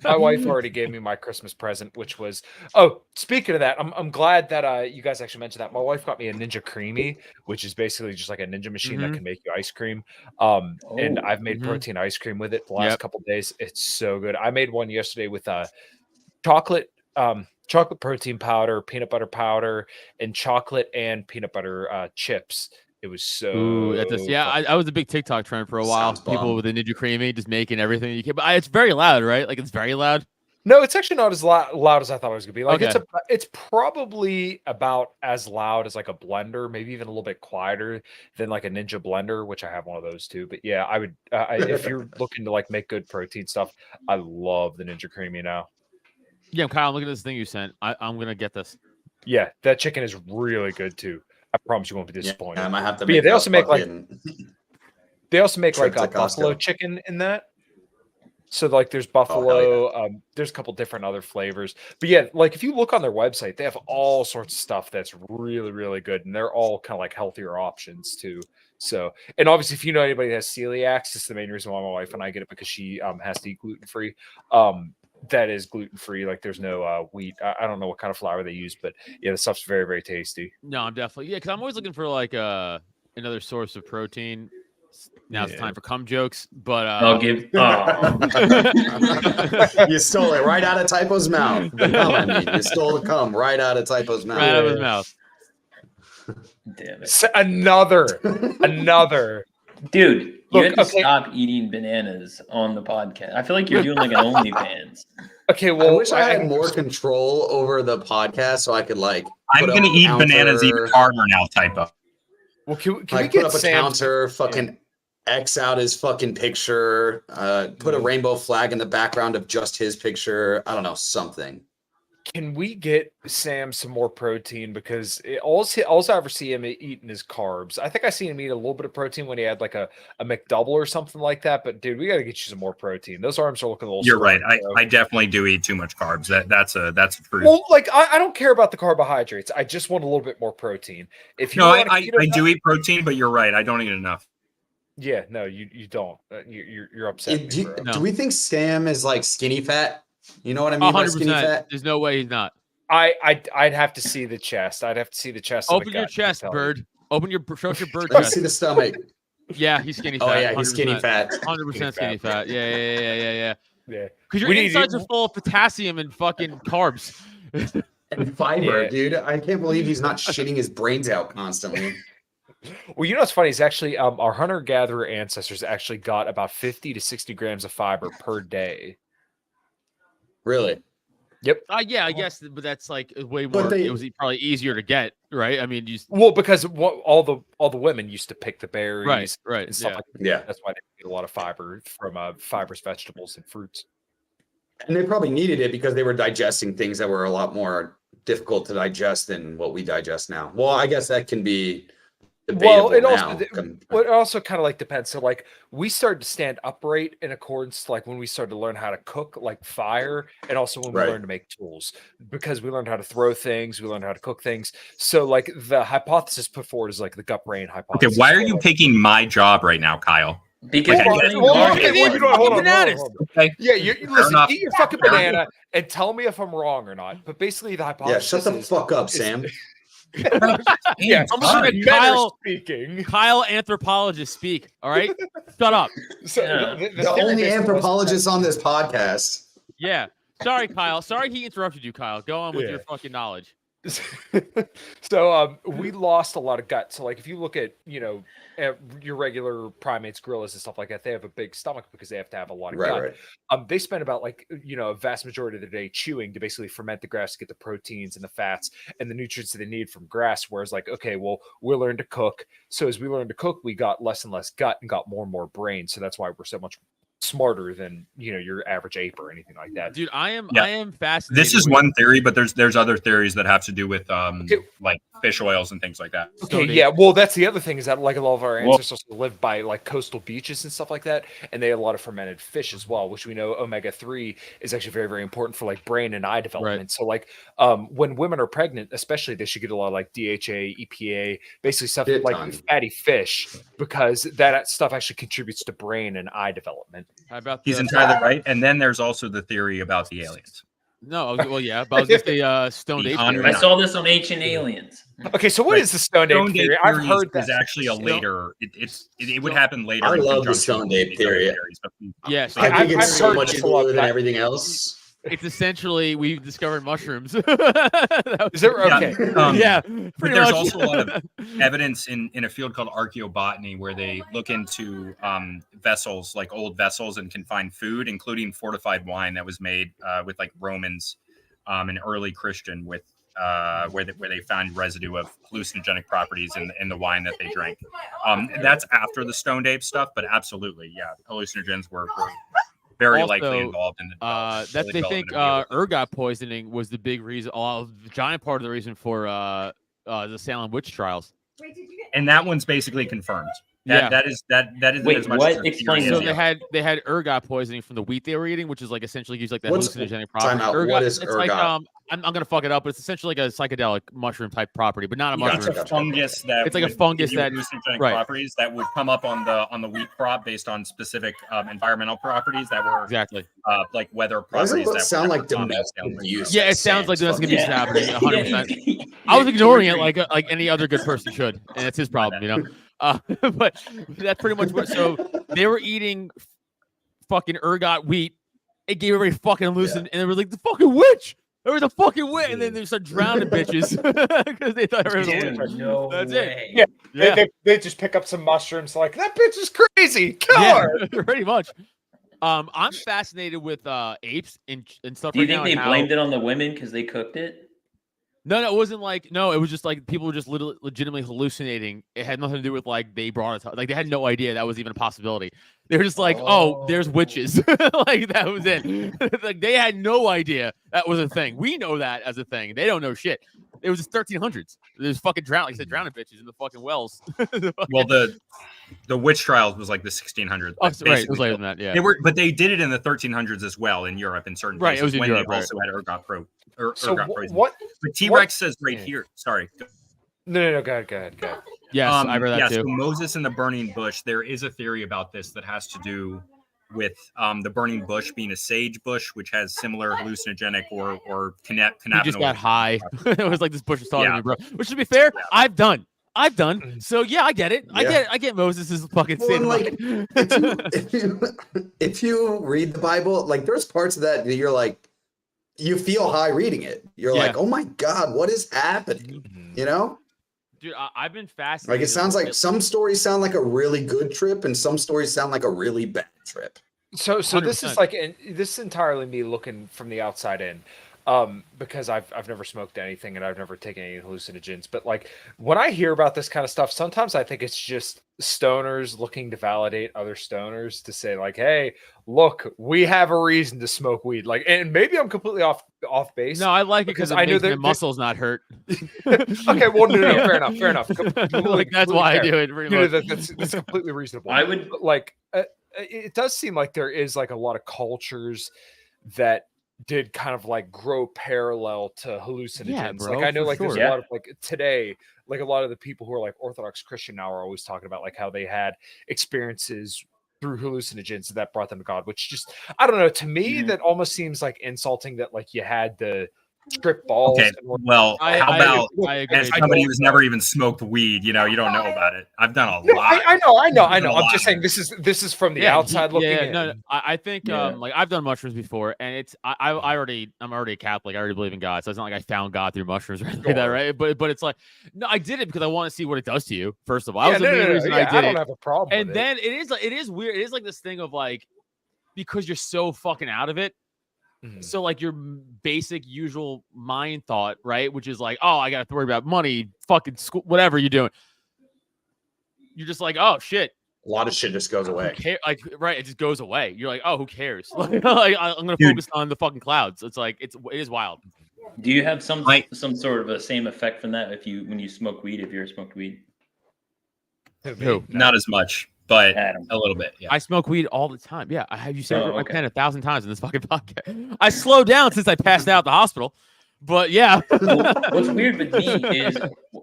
my wife already gave me my Christmas present, which was speaking of that, I'm glad that you guys actually mentioned that. My wife got me a Ninja Creamy, which is basically just like a ninja machine that Mhm. can make you ice cream. And Oh. I've made Mhm. protein ice cream with it the last Yep. couple days. It's so good. I made one yesterday with chocolate protein powder, peanut butter powder, and chocolate and peanut butter chips. It was so Ooh, yeah, fun. I was a big TikTok trend for a while. Sounds People bomb. with the Ninja Creamy just making everything you can. But it's very loud, right? Like it's very loud. No, it's actually not as loud as I thought it was gonna be. Like Okay. it's probably about as loud as like a blender, maybe even a little bit quieter than like a Ninja blender, which I have one of those too. But yeah, I would if you're looking to like make good protein stuff, I love the Ninja Creamy now. Yeah, Kyle, look at this thing you sent. I'm gonna get this. Yeah, that chicken is really good too. I promise you won't be Yeah, disappointed. I might have to But yeah, make they a also make, like, fucking- They also make Trip like to a buffalo Costco. chicken in that. So like there's buffalo, there's a couple different other flavors. But yeah, like if you look on their website, they have all sorts of stuff that's really, really good. And they're all kind of like healthier options too. So, and obviously if you know anybody that has celiac, it's the main reason why my wife and I get it, because she has to eat gluten-free. That is gluten-free. Like there's no wheat. I don't know what kind of flour they use, but yeah, the stuff's very, very tasty. No, I'm definitely because I'm always looking for like another source of protein. Now's the Yeah. time for cum jokes, but I'll give. Oh. You stole it right out of Typo's mouth. The cum, I mean. You stole the cum right out of Typo's mouth. right out of his mouth. Damn it. Another. Dude, you Look, had to okay. stop eating bananas on the podcast. I feel like you're doing like an OnlyFans. Okay, I well, wish I had more control over the podcast so I could like. I'm put up gonna a eat bananas even counter, harder now, Typo. Well, can we Like get put up a Sam? counter, fucking X out his fucking picture, put a rainbow flag in the background of just his picture. I don't know, something. Can we get Sam some more protein? Because all I ever see him eating is carbs. I think I seen him eat a little bit of protein when he had like a McDouble or something like that. But dude, we got to get you some more protein. Those arms are looking a little. You're right. scrawny, bro. I definitely do eat too much carbs. That's a truth. Well, like I don't care about the carbohydrates. I just want a little bit more protein. If you No, want I do eat protein, but you're right. I don't eat enough. Yeah, no, you don't. You're upset. Do, Me, bro. No. do we think Sam is like skinny fat? You know what I mean by skinny 100%. fat? There's no way he's not. I'd have to see the chest. I'd have to see the chest. and the Open your gut to chest, tell you. bird. Open your show us your bird Let me chest. see the stomach. Yeah, he's skinny fat. Oh yeah, he's skinny 100%. fat. 100% skinny fat. Yeah. Yeah. Because your We need- insides are full of potassium and fucking carbs. And fiber, Yeah. dude. I can't believe he's not shitting his brains out constantly. Well, you know what's funny is actually our hunter-gatherer ancestors actually got about 50 to 60 grams of fiber per day. Really? Yep. Yeah, I guess, but that's like way more. But it was probably easier to get, right? I mean, Well, because all the women used to pick the berries, right, and stuff yeah. like that. Yeah. That's why they get a lot of fiber from fibrous vegetables and fruits. And they probably needed it because they were digesting things that were a lot more difficult to digest than what we digest now. Well, I guess that can be debatable now. It also kind of like depends. So like we started to stand upright in accordance to like when we started to learn how to cook like fire, and also when we learned to make tools, because we learned how to throw things, we learned how to cook things. So like the hypothesis put forward is like the gut brain hypothesis. Okay, why are you taking my job right now, Kyle? Because hold on. Okay. Yeah, you listen, enough. eat your fucking banana and tell me if I'm wrong or not. But basically the hypothesis shut the fuck up, Sam. Yeah, I'm gonna let Kyle speaking. Kyle, anthropologist, speak. All right, shut up. So The only anthropologist on this podcast. Yeah, sorry, Kyle. Sorry he interrupted you, Kyle. Go on with your fucking knowledge. So we lost a lot of gut. So like if you look at your regular primates, gorillas and stuff like that, they have a big stomach because they have to have a lot of gut. They spend about like a vast majority of the day chewing to basically ferment the grass to get the proteins and the fats and the nutrients that they need from grass. Whereas like, okay, well, we learned to cook. So as we learned to cook, we got less and less gut and got more and more brain. So that's why we're so much smarter than your average ape or anything like that. Dude, I am fascinated. This is one theory, but there's other theories that have to do with like fish oils and things like that. Okay, yeah, well, that's the other thing is that like a lot of our ancestors lived by like coastal beaches and stuff like that, and they had a lot of fermented fish as well, which we know omega-3 is actually very, very important for like brain and eye development. Right. So like when women are pregnant, especially, they should get a lot of like DHA, EPA, basically stuff like fatty fish, because that stuff actually contributes to brain and eye development. How about He's entirely right. And then there's also the theory about the aliens. No, well, yeah, but I was just a stoned ape. I saw this on Ancient Aliens. Okay, so what is the stoned ape theory? I've heard that is actually a later. It would happen later. I love the stoned ape theory. Yes, I think it's so much cooler than everything else. It's essentially we've discovered mushrooms. Is it okay? Yeah, but there's also a lot of evidence in a field called archaeobotany where they look into vessels, like old vessels, and can find food, including fortified wine that was made with like Romans and early Christian with where they found residue of hallucinogenic properties in the wine that they drank. That's after the stoned ape stuff, but absolutely, yeah, hallucinogens were very likely involved in the that they think ergot poisoning was the big reason, the giant part of the reason for the Salem witch trials. And that one's basically confirmed. That is Wait, as much what? as Explain. So they had ergot poisoning from the wheat they were eating, which is like essentially gives like that hallucinogenic property. What is it's ergot? like I'm gonna fuck it up, but it's essentially like a psychedelic mushroom type property, but not a mushroom. It's a fungus that it's like a fungus that hallucinogenic properties that would come up on the wheat crop based on specific environmental properties that were like weather properties. Doesn't it sound like domestic abuse? Yeah, it sounds like domestic abuse happening 100%. I was ignoring it like any other good person should, and it's his problem, but that's pretty much what. So they were eating fucking ergot wheat. It gave everybody fucking hallucinations, and they were like, the fucking witch. There was a fucking witch, and then they start drowning bitches because they thought it was a witch. No That's way. it. Yeah. They just pick up some mushrooms, like that bitch is crazy. Kill her. Pretty much. I'm fascinated with apes and stuff. Do you think they blamed it on the women because they cooked it? No, it wasn't like it was just like people were just legitimately hallucinating. It had nothing to do with like they brought it. Like they had no idea that was even a possibility. They were just like, oh there's witches. Like that was it. Like they had no idea that was a thing. We know that as a thing. They don't know shit. It was the 1300s. There's fucking drowning bitches in the fucking wells. Well, the witch trials was like the 1600s. Oh, right, it was later than that. Yeah, but they did it in the 1300s as well in Europe in certain places. Right, it was in when Europe. They also had ergot poisoning. What? But T-Rex says right here. Sorry. No. Go ahead. Yes, I read that too. So Moses and the burning bush. There is a theory about this that has to do with the burning bush being a sage bush, which has similar hallucinogenic or cannabinoid. You just got high. It was like this bush was talking to me, bro. Which, to be fair, I've done. So yeah, I get it. I get Moses' fucking sin. Like, if you read the Bible, like there's parts of that you're like, you feel high reading it. You're like, oh my God, what is happening? Dude, I've been fascinated. Like it sounds like some stories sound like a really good trip, and some stories sound like a really bad trip. So 100%. this is like, and this is entirely me looking from the outside in. because I've never smoked anything and I've never taken any hallucinogens. But like when I hear about this kind of stuff, sometimes I think it's just stoners looking to validate other stoners to say like, hey, look, we have a reason to smoke weed. Like, and maybe I'm completely off base. No, I like it because I know that muscles not hurt. Okay, well, no, fair enough. Like that's why I do it. That's completely reasonable. I would like. It does seem like there is like a lot of cultures that did kind of like grow parallel to hallucinogens. Yeah, bro, like I know like sure. there's a lot of like today, like a lot of the people who are like Orthodox Christian now are always talking about like how they had experiences through hallucinogens that brought them to God, which just, I don't know, to me that almost seems like insulting that like you had to strip balls. Okay, well, how about agree. as somebody who's never even smoked weed, you don't know about it. I've done a lot. I know. I'm just saying this is from the outside looking in. No, I think like I've done mushrooms before, and it's I'm already a Catholic. I already believe in God, so it's not like I found God through mushrooms or anything like that, right? But it's like no, I did it because I want to see what it does to you. First of all, that was the main reason I did it. I don't have a problem. And then it is weird. It is like this thing of like because you're so fucking out of it. So like your basic usual mind thought, right? Which is like, oh, I got to worry about money, fucking school, whatever you're doing. You're just like, oh shit. A lot of shit just goes away. Like, right. It just goes away. You're like, oh, who cares? Like, I'm going to focus on the fucking clouds. It's like, it is wild. Do you have some sort of a same effect from that when you smoke weed, if you're smoked weed? Who? Not as much. But a little bit, yeah. I smoke weed all the time. Yeah, I have you said my pen 1,000 times in this fucking podcast. I slowed down since I passed out at the hospital, but yeah. What's weird with me is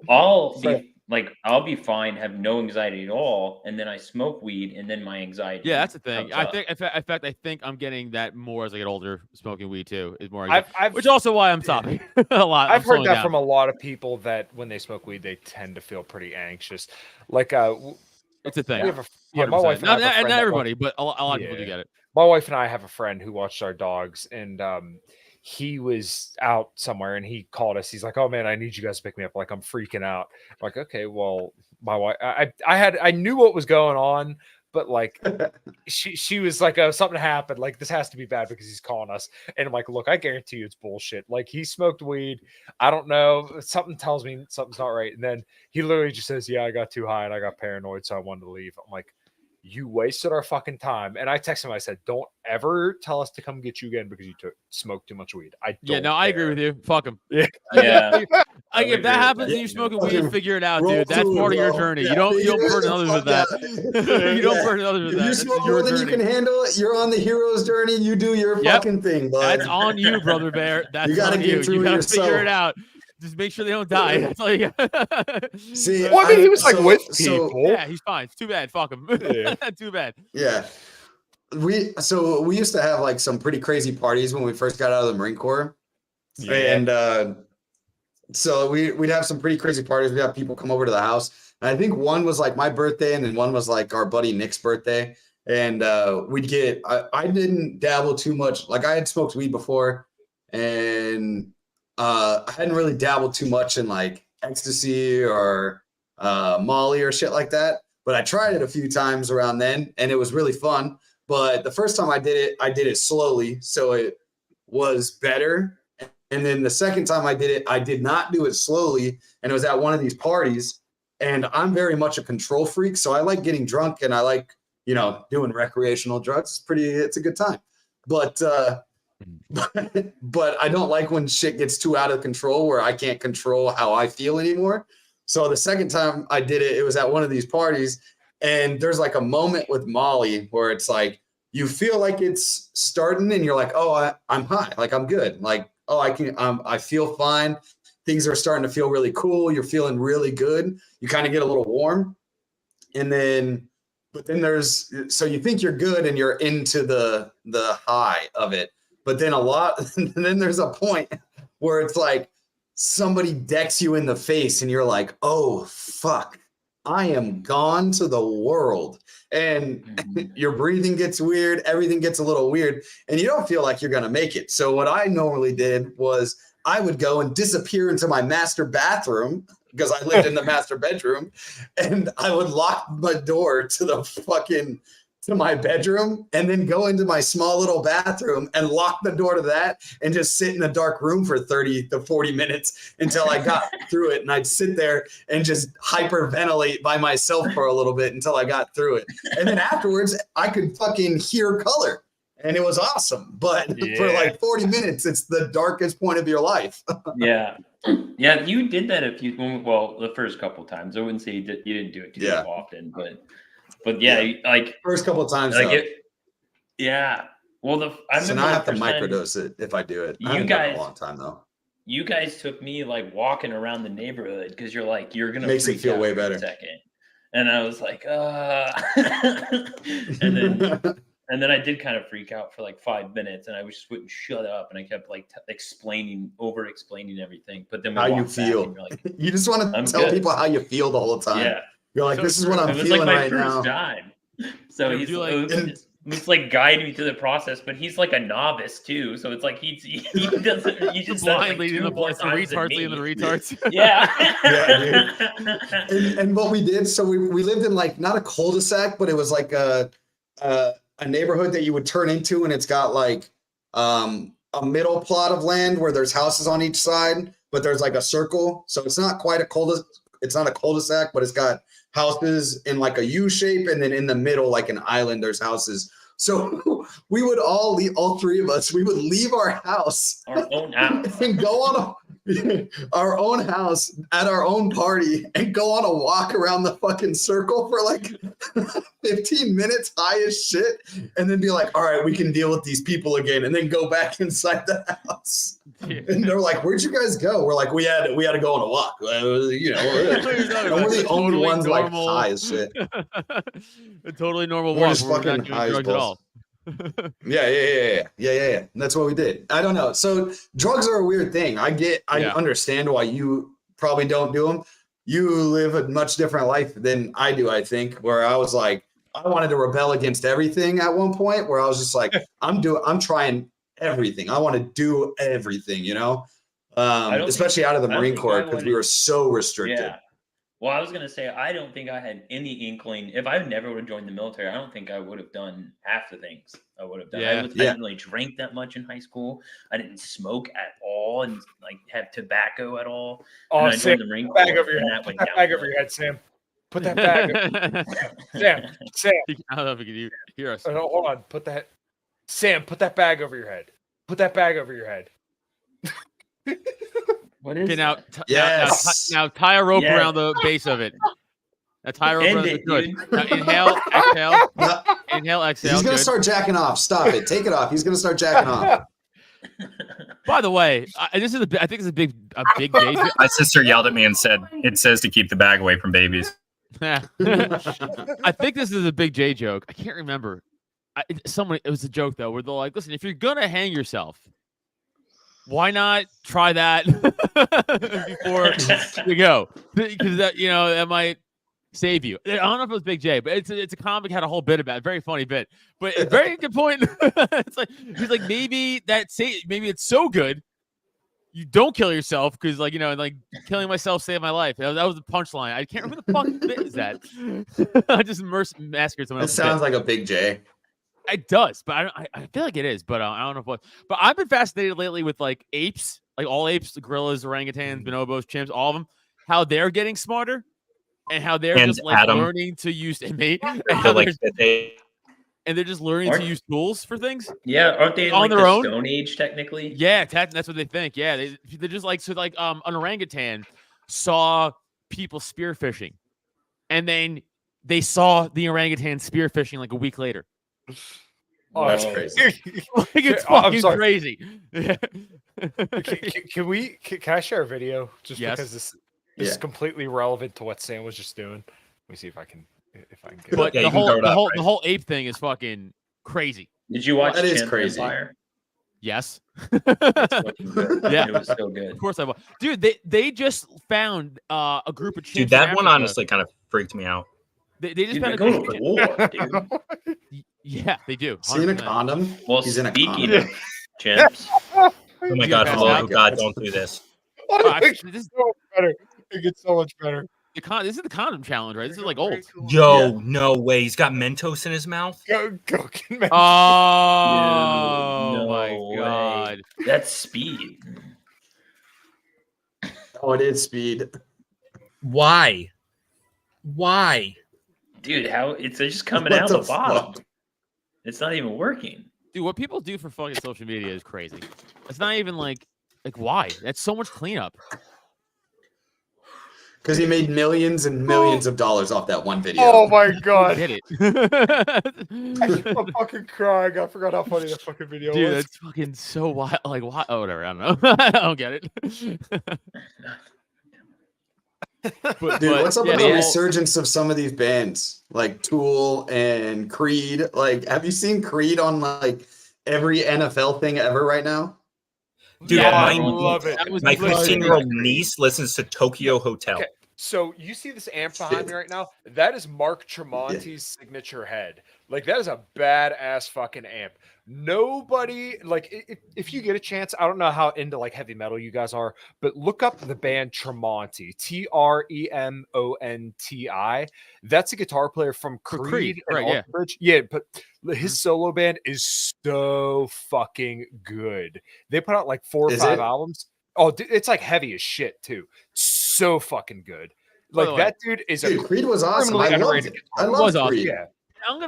I'll be fine, have no anxiety at all, and then I smoke weed, and then my anxiety. Yeah, that's the thing. I think, in fact, I think I'm getting that more as I get older. Smoking weed too is more, which is also why I'm stopping a lot. I've heard that from a lot of people that when they smoke weed, they tend to feel pretty anxious. Like it's a thing. My wife and not everybody, but a lot of people do get it. My wife and I have a friend who watched our dogs, and he was out somewhere, and he called us. He's like, "Oh man, I need you guys to pick me up. Like I'm freaking out." I'm like, okay, well, my wife, I knew what was going on, but like she was like, oh, something happened. Like this has to be bad because he's calling us. And I'm like, look, I guarantee you it's bullshit. Like he smoked weed. I don't know. Something tells me something's not right. And then he literally just says, yeah, I got too high and I got paranoid, so I wanted to leave. I'm like, you wasted our fucking time. And I texted him. I said, don't ever tell us to come get you again because you smoked too much weed. I agree with you. Fuck him. Yeah. If that happens and you're smoking weed, figure it out, dude. That's part of your journey. You don't burden others with that. You don't burden others with that. You smoke more than you can handle. You're on the hero's journey. You do your fucking thing, bud. That's on you, brother bear. That's you gotta on get through you. You gotta yourself. figure it out. Just make sure they don't die. That's all you got. See, well, I mean, he was like with people. Yeah, he's fine. It's too bad. Fuck him. Yeah. Too bad. Yeah. We used to have like some pretty crazy parties when we first got out of the Marine Corps. Yeah. And so we'd have some pretty crazy parties. We'd have people come over to the house. And I think one was like my birthday, and then one was like our buddy Nick's birthday. And we'd get I didn't dabble too much. Like I had smoked weed before, and I hadn't really dabbled too much in like ecstasy or Molly or shit like that. But I tried it a few times around then, and it was really fun. But the first time I did it slowly, so it was better. And then the second time I did it, I did not do it slowly, and it was at one of these parties. And I'm very much a control freak, so I like getting drunk, and I like, doing recreational drugs. It's a good time. But I don't like when shit gets too out of control where I can't control how I feel anymore. So the second time I did it, it was at one of these parties, and there's like a moment with Molly where it's like you feel like it's starting, and you're like, oh, I'm high, like I'm good, like oh, I feel fine. Things are starting to feel really cool. You're feeling really good. You kind of get a little warm, but then so you think you're good and you're into the high of it. But then then there's a point where it's like somebody decks you in the face and you're like, oh, fuck, I am gone to the world. And your breathing gets weird. Everything gets a little weird and you don't feel like you're going to make it. So what I normally did was I would go and disappear into my master bathroom because I lived in the master bedroom, and I would lock my door to to my bedroom and then go into my small little bathroom and lock the door to that and just sit in a dark room for 30 to 40 minutes until I got through it. And I'd sit there and just hyperventilate by myself for a little bit until I got through it. And then afterwards, I could fucking hear color. And it was awesome. But for like 40 minutes, it's the darkest point of your life. Yeah. Yeah, you did that the first couple times. I wouldn't say you didn't do it too often, but yeah, like first couple of times. Like yeah. Well, I now I have to microdose it if I do it. I haven't done it in a long time though. You guys took me like walking around the neighborhood because you're like, you're gonna makes it feel way better. Second. And I was like, and then I did kind of freak out for like 5 minutes, and I just wouldn't shut up, and I kept like over explaining everything. But then how you feel, and you're like, you just want to tell people how you feel the whole time. Yeah, you're like, this is what I'm feeling right now. It was like my first time. So he's like guiding me through the process, but he's like a novice too. So it's like he doesn't. He just blind leading the boys, the retards leading the retards. Yeah. And what we did, so we lived in like not a cul-de-sac, but it was like a neighborhood that you would turn into, and it's got like a middle plot of land where there's houses on each side, but there's like a circle. So it's not quite it's not a cul-de-sac, but it's got houses in like a U shape, and then in the middle, like an island, there's houses. So we would all three of us, we would leave our house, our own house, and go on our own house at our own party and go on a walk around the fucking circle for like 15 minutes high as shit, and then be like, all right, we can deal with these people again, and then go back inside the house. And they're like, where'd you guys go? We're like, we had to go on a walk. You know, we're the only ones normal, like high as shit. A totally normal we're walk. Just fucking not doing drugs at all. Yeah. That's what we did. I don't know. So drugs are a weird thing. I understand why you probably don't do them. You live a much different life than I do, I think, where I was like, I wanted to rebel against everything at one point, where I was just like, I'm trying everything. I want to do everything, you know, especially out of the Marine Corps, because we were so restricted. Yeah. Well, I was going to say, I don't think I had any inkling. If I never would have joined the military, I don't think I would have done half the things I would have done. I didn't really drink that much in high school. I didn't smoke at all and like have tobacco at all. Oh, Sam, the Marine Corps, bag over your head. Put that bag over your head, Sam. Put that bag. Sam. I don't know if you can hear us. Oh, no, hold on. Put that bag over your head. Put that bag over your head. What is now tie a rope around the base of it. Now tie a rope around it. Good. Now inhale, exhale. Inhale, exhale. He's gonna start jacking off. Stop it. Take it off. He's gonna start jacking off. By the way, I think it's a big day. My sister yelled at me and said, "It says to keep the bag away from babies." I think this is a big J joke. I can't remember. It was a joke though, where they're like, "Listen, if you're gonna hang yourself, why not try that before you go? Because that might save you." I don't know if it was Big J, but it's a comic had a whole bit about it, very funny bit, but a very good point. It's like he's like maybe it's so good you don't kill yourself because like killing myself saved my life. That was the punchline. I can't remember the fucking bit is that. I just massacred someone else. It sounds like a Big J. It does, but I feel like it is, but I don't know what. But I've been fascinated lately with like apes, like all apes, the gorillas, orangutans, bonobos, chimps, all of them, how they're getting smarter and how they're just like learning to use and they're just learning to use tools for things. Yeah, aren't they on their own? Stone Age technically? Yeah, that's what they think. Yeah, they're just like an orangutan saw people spearfishing, and then they saw the orangutan spearfishing like a week later. Oh, that's crazy. It's fucking crazy. Can I share a video just yes. because this is completely relevant to what Sam was just doing? Let me see if I can get but the whole ape thing is fucking crazy. Did you watch that? Is crazy. Empire? Yes. Yeah, it was so good. Of course I will. Dude, they just found a group of chimps. Dude, that one honestly kind of freaked me out. They just found go to war, dude. Yeah, they do. 100%. Is he in a condom? Well, he's in a speaking condom. of chimps. Oh my god, God, don't do this. It gets so much better. It gets so much better. This is the condom challenge, right? This is like old. Yo, no way. He's got Mentos in his mouth. Go, man. Oh No my way. god. That's speed. Oh, it is speed. Why? Why? Dude, how it's just coming What out the the bottom. fuck? It's not even working. Dude, what people do for fucking social media is crazy. It's not even like why? That's so much cleanup. Because he made millions and millions of dollars off that one video. Oh my god. Did it. I'm fucking crying. I forgot how funny that fucking video Dude, was. that's fucking so wild. Like, why? Oh, whatever. I don't know. I don't get it. But, Dude, what's up with the they all- resurgence of some of these bands like Tool and Creed? Like, have you seen Creed on like every NFL thing ever right now? Dude, Yeah, I my, love it. That was my the first 15-year-old thing. niece listens to Tokyo Hotel. Okay. So you see this amp behind me right now? That is Mark Tremonti's signature head. Like that is a badass fucking amp. Nobody like if you get a chance, I don't know how into like heavy metal you guys are, but look up the band Tremonti, Tremonti. That's a guitar player from Creed, and right, yeah. Alter Bridge. Yeah, but his solo band is so fucking good. They put out like 4 or Is 5 it? albums. Oh, it's like heavy as shit too. So fucking good. By Like the way, that dude is a Dude, Creed was awesome. I criminally loved underrated it. guitar I player. was love awesome. Creed. Yeah. I'm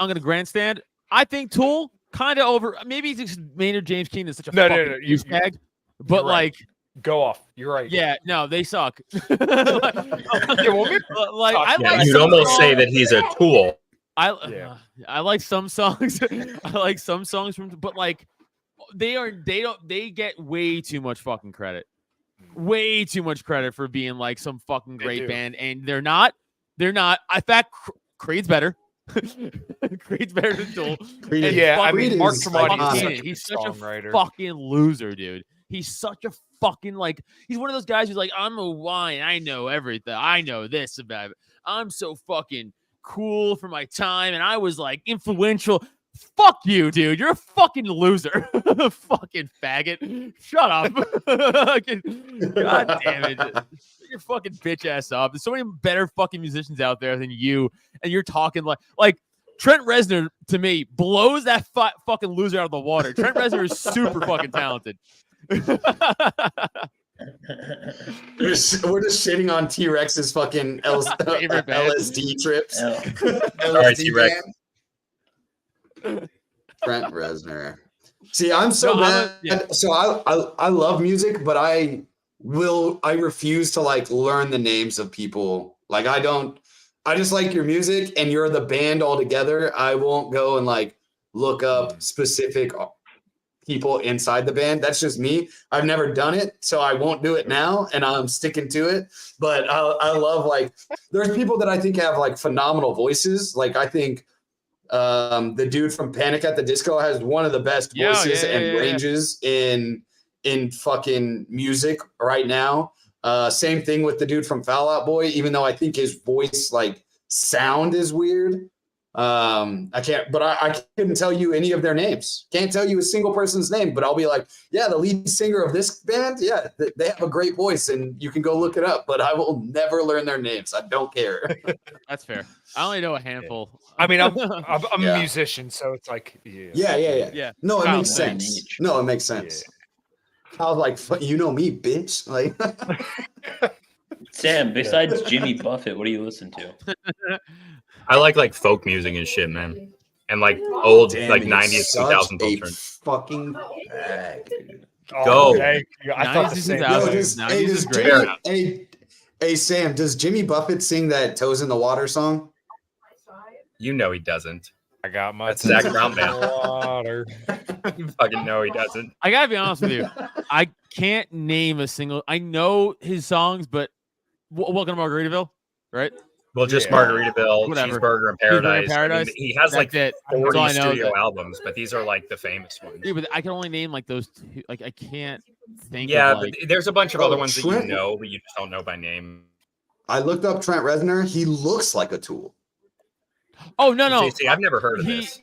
gonna grandstand. I think Tool kind of over. Maybe it's just Maynard James Keenan is such a No, fucking you- douchebag. But you're right. like, Go off. You're right. yeah, no, they suck. Yeah, well, maybe- like, I Yeah, like you'd some almost say songs- that he's a tool. Yeah. I like some songs. I like some songs from, but like, they get way too much fucking credit. Way too much credit for being like some fucking They great do. band, and they're not. In fact, Creed's better. Creed's better than Tool. Creed And is- Yeah, I fucking- mean, Mark is Tremonti iconic. is such a He's good such a songwriter. fucking loser, dude. He's such a fucking like. He's one of those guys who's like, I'm a wine. I know everything. I know this about it. I'm so fucking cool for my time, and I was like influential. Fuck you, dude. You're a fucking loser. Fucking faggot. Shut up. God damn it. Get your fucking bitch ass up. There's so many better fucking musicians out there than you, and you're talking like Trent Reznor to me blows that fucking loser out of the water. Trent Reznor is super fucking talented. We're just shitting on T-Rex's fucking Favorite band. LSD trips. Oh. Sorry, LSD T-Rex. band. Trent Reznor. See, I'm so No, bad. yeah. So I love music, but I refuse to like learn the names of people. Like I just like your music and you're the band all together. I won't go and like look up specific people inside the band. That's just me. I've never done it, so I won't do it now, and I'm sticking to it. But I love like there's people that I think have like phenomenal voices. Like I think the dude from Panic at the Disco has one of the best voices and ranges in fucking music right now. Same thing with the dude from Fall Out Boy, even though I think his voice like sound is weird. I couldn't tell you any of their names. Can't tell you a single person's name, but I'll be like, yeah, the lead singer of this band, yeah, they have a great voice and you can go look it up, but I will never learn their names. I don't care. That's fair. I only know a handful. I mean, I'm Yeah. a musician, so it's like, yeah. Yeah. No, it Wow, makes man. sense. No, it makes sense. I was like, you know me, bitch. Like, Sam, besides Jimmy Buffett, what do you listen to? I like folk music and shit, man. And like old damn, like he's 90s, such 2000 a culture. fucking bag, dude. Oh, Go. thank you. I thought the 90s, same 2000s. thing. does, Now hey, he's does great. Jimmy, hey, Sam, does Jimmy Buffett sing that Toes in the Water song? You know he doesn't. I got my That's Zach Brown band. water. You fucking know he doesn't. I gotta be honest with you. I can't name a single. I know his songs, but Welcome to Margaritaville, right? Well, just Yeah. Margaritaville, Whatever. Cheeseburger in Cheeseburger in Paradise. Paradise. I mean, he has That's like it. That's 40 all I know. studio albums, but these are like the famous ones. Yeah, but I can only name like those two. Like I can't think. Yeah, of, like, but there's a bunch of Oh, other ones that you Trent- know, but you just don't know by name. I looked up Trent Reznor. He looks like a Tool. oh no, JC, I've never heard of He- this.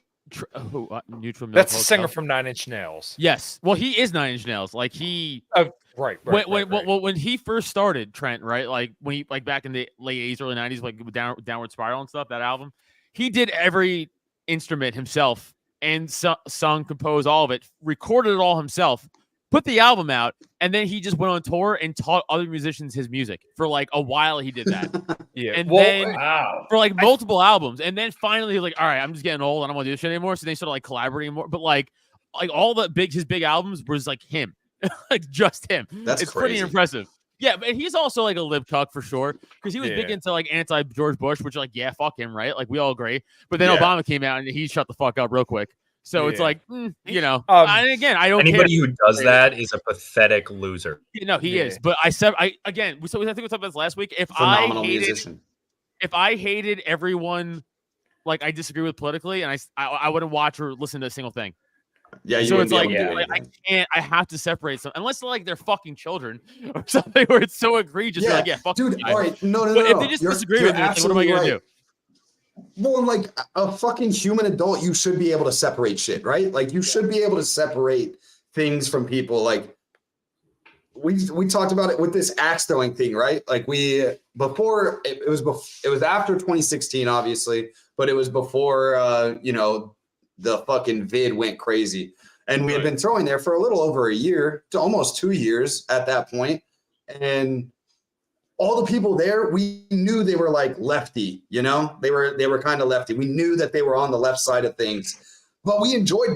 Neutral Milk That's the Hotel. singer from Nine Inch Nails. Yes. Well, he is Nine Inch Nails. Like he. Right. Right. When he first started, Trent, right? Like when he back in the late 80s, early 90s, like with Downward Spiral and stuff, that album, he did every instrument himself and sung, composed all of it, recorded it all himself, put the album out, and then he just went on tour and taught other musicians his music for like a while. He did that. Yeah. And then Wow. for like multiple albums, and then finally he was like, all right, I'm just getting old. I don't want to do this shit anymore. So they started like collaborating more. But like all his big albums was like him. Like just him. It's crazy. pretty impressive. Yeah, but he's also like a lib cuck for sure because he was big into like anti George Bush, which like fuck him, right? Like we all agree. But then Obama came out and he shut the fuck up real quick. So it's like you know. And again, I don't. Anybody who does that is a pathetic loser. No, he is. But I said again. So I think we talked about this last week. Phenomenal musician. If I hated everyone, like I disagree with politically, and I wouldn't watch or listen to a single thing. Yeah, so it's like, I can't. I have to separate some, unless like they're fucking children or something where it's so egregious. Yeah, like, fuck dude. you. All right, no. But if they just disagree with me, what am I gonna do? Well, like a fucking human adult, you should be able to separate shit, right? Like you should be able to separate things from people. Like we talked about it with this axe throwing thing, right? Like it was after 2016, obviously, but it was before the fucking vid went crazy. And we had been throwing there for a little over a year to almost 2 years at that point. And all the people there, we knew they were like lefty, they were kind of lefty. We knew that they were on the left side of things, but we enjoyed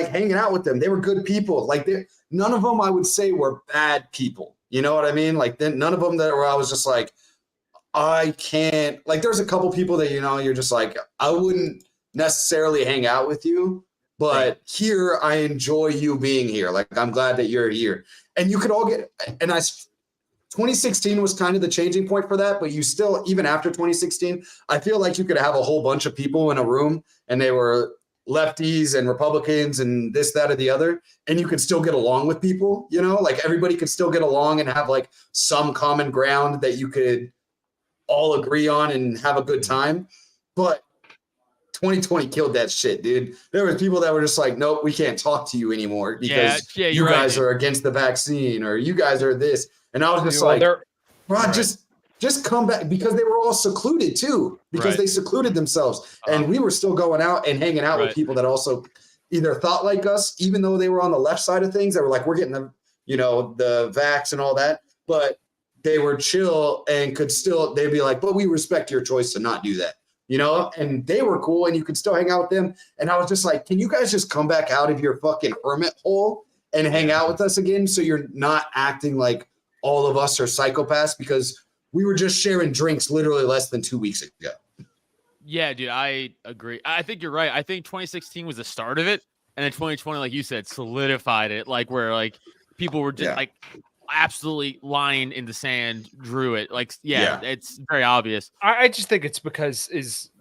hanging out with them. They were good people. Like none of them, I would say, were bad people. You know what I mean? Like none of them that were, I was just like, I can't, like, there's a couple people that, you're just like, I wouldn't necessarily hang out with you, but here I enjoy you being here. Like, I'm glad that you're here. And you could all 2016 was kind of the changing point for that, but you still, even after 2016, I feel like you could have a whole bunch of people in a room and they were lefties and Republicans and this, that, or the other, and you could still get along with people, like everybody could still get along and have like some common ground that you could all agree on and have a good time. But 2020 killed that shit, dude. There was people that were just like, nope, we can't talk to you anymore because you guys are against the vaccine or you guys are this. And I was just bro, just come back, because they were all secluded too, because they secluded themselves. And we were still going out and hanging out with people that also either thought like us, even though they were on the left side of things. They were like, we're getting the vax and all that, but they were chill and they'd be like, but we respect your choice to not do that. And they were cool and you could still hang out with them. And I was just like, can you guys just come back out of your fucking hermit hole and hang out with us again? So you're not acting like all of us are psychopaths, because we were just sharing drinks literally less than 2 weeks ago. Yeah, dude, I agree. I think you're right. I think 2016 was the start of it. And then 2020, like you said, solidified it. Like where like people were just like absolutely line in the sand, drew it. Like, it's very obvious. I just think it's because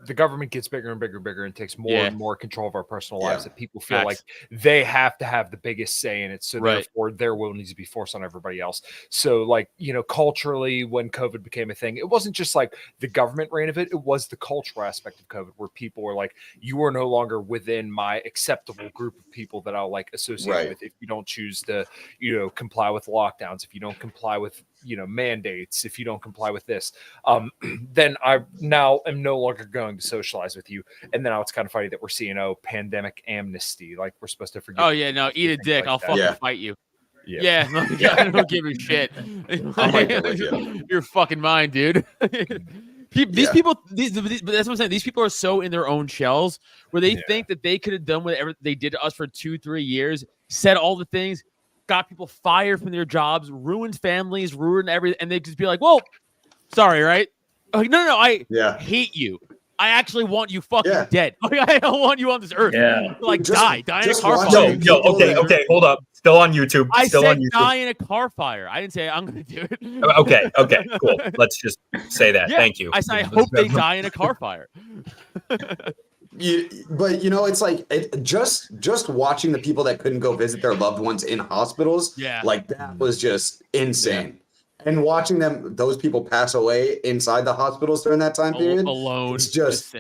the government gets bigger and bigger and bigger and takes more and more control of our personal lives, that people feel like they have to have the biggest say in it. So therefore their will needs to be forced on everybody else. So like, culturally, when COVID became a thing, it wasn't just like the government ran of it. It was the cultural aspect of COVID where people were like, you are no longer within my acceptable group of people that I'll like associate with if you don't choose to, comply with lockdowns, if you don't comply with, mandates, if you don't comply with this, then I now am no longer going to socialize with you. And then now it's kind of funny that we're seeing pandemic amnesty, like we're supposed to forget. Oh yeah, no, eat a dick, I'll fucking fight you. I don't give a shit. You're fucking mine, dude. These people, but that's what I'm saying. These people are so in their own shells where they think that they could have done whatever they did to us for 2-3 years, said all the things, got people fired from their jobs, ruined families, ruined everything, and they just be like, well, sorry, right? Like, no, I hate you. I actually want you fucking dead. Like, I don't want you on this earth. Yeah. Like, die in a car fire. Okay, hold up. Still on YouTube. I Still said on YouTube. Die in a car fire. I didn't say I'm going to do it. Okay, cool. Let's just say that. Thank you. I said I hope they die in a car fire. But it's like just watching the people that couldn't go visit their loved ones in hospitals. Like that was just insane. And watching those people pass away inside the hospitals during that time period alone, it's just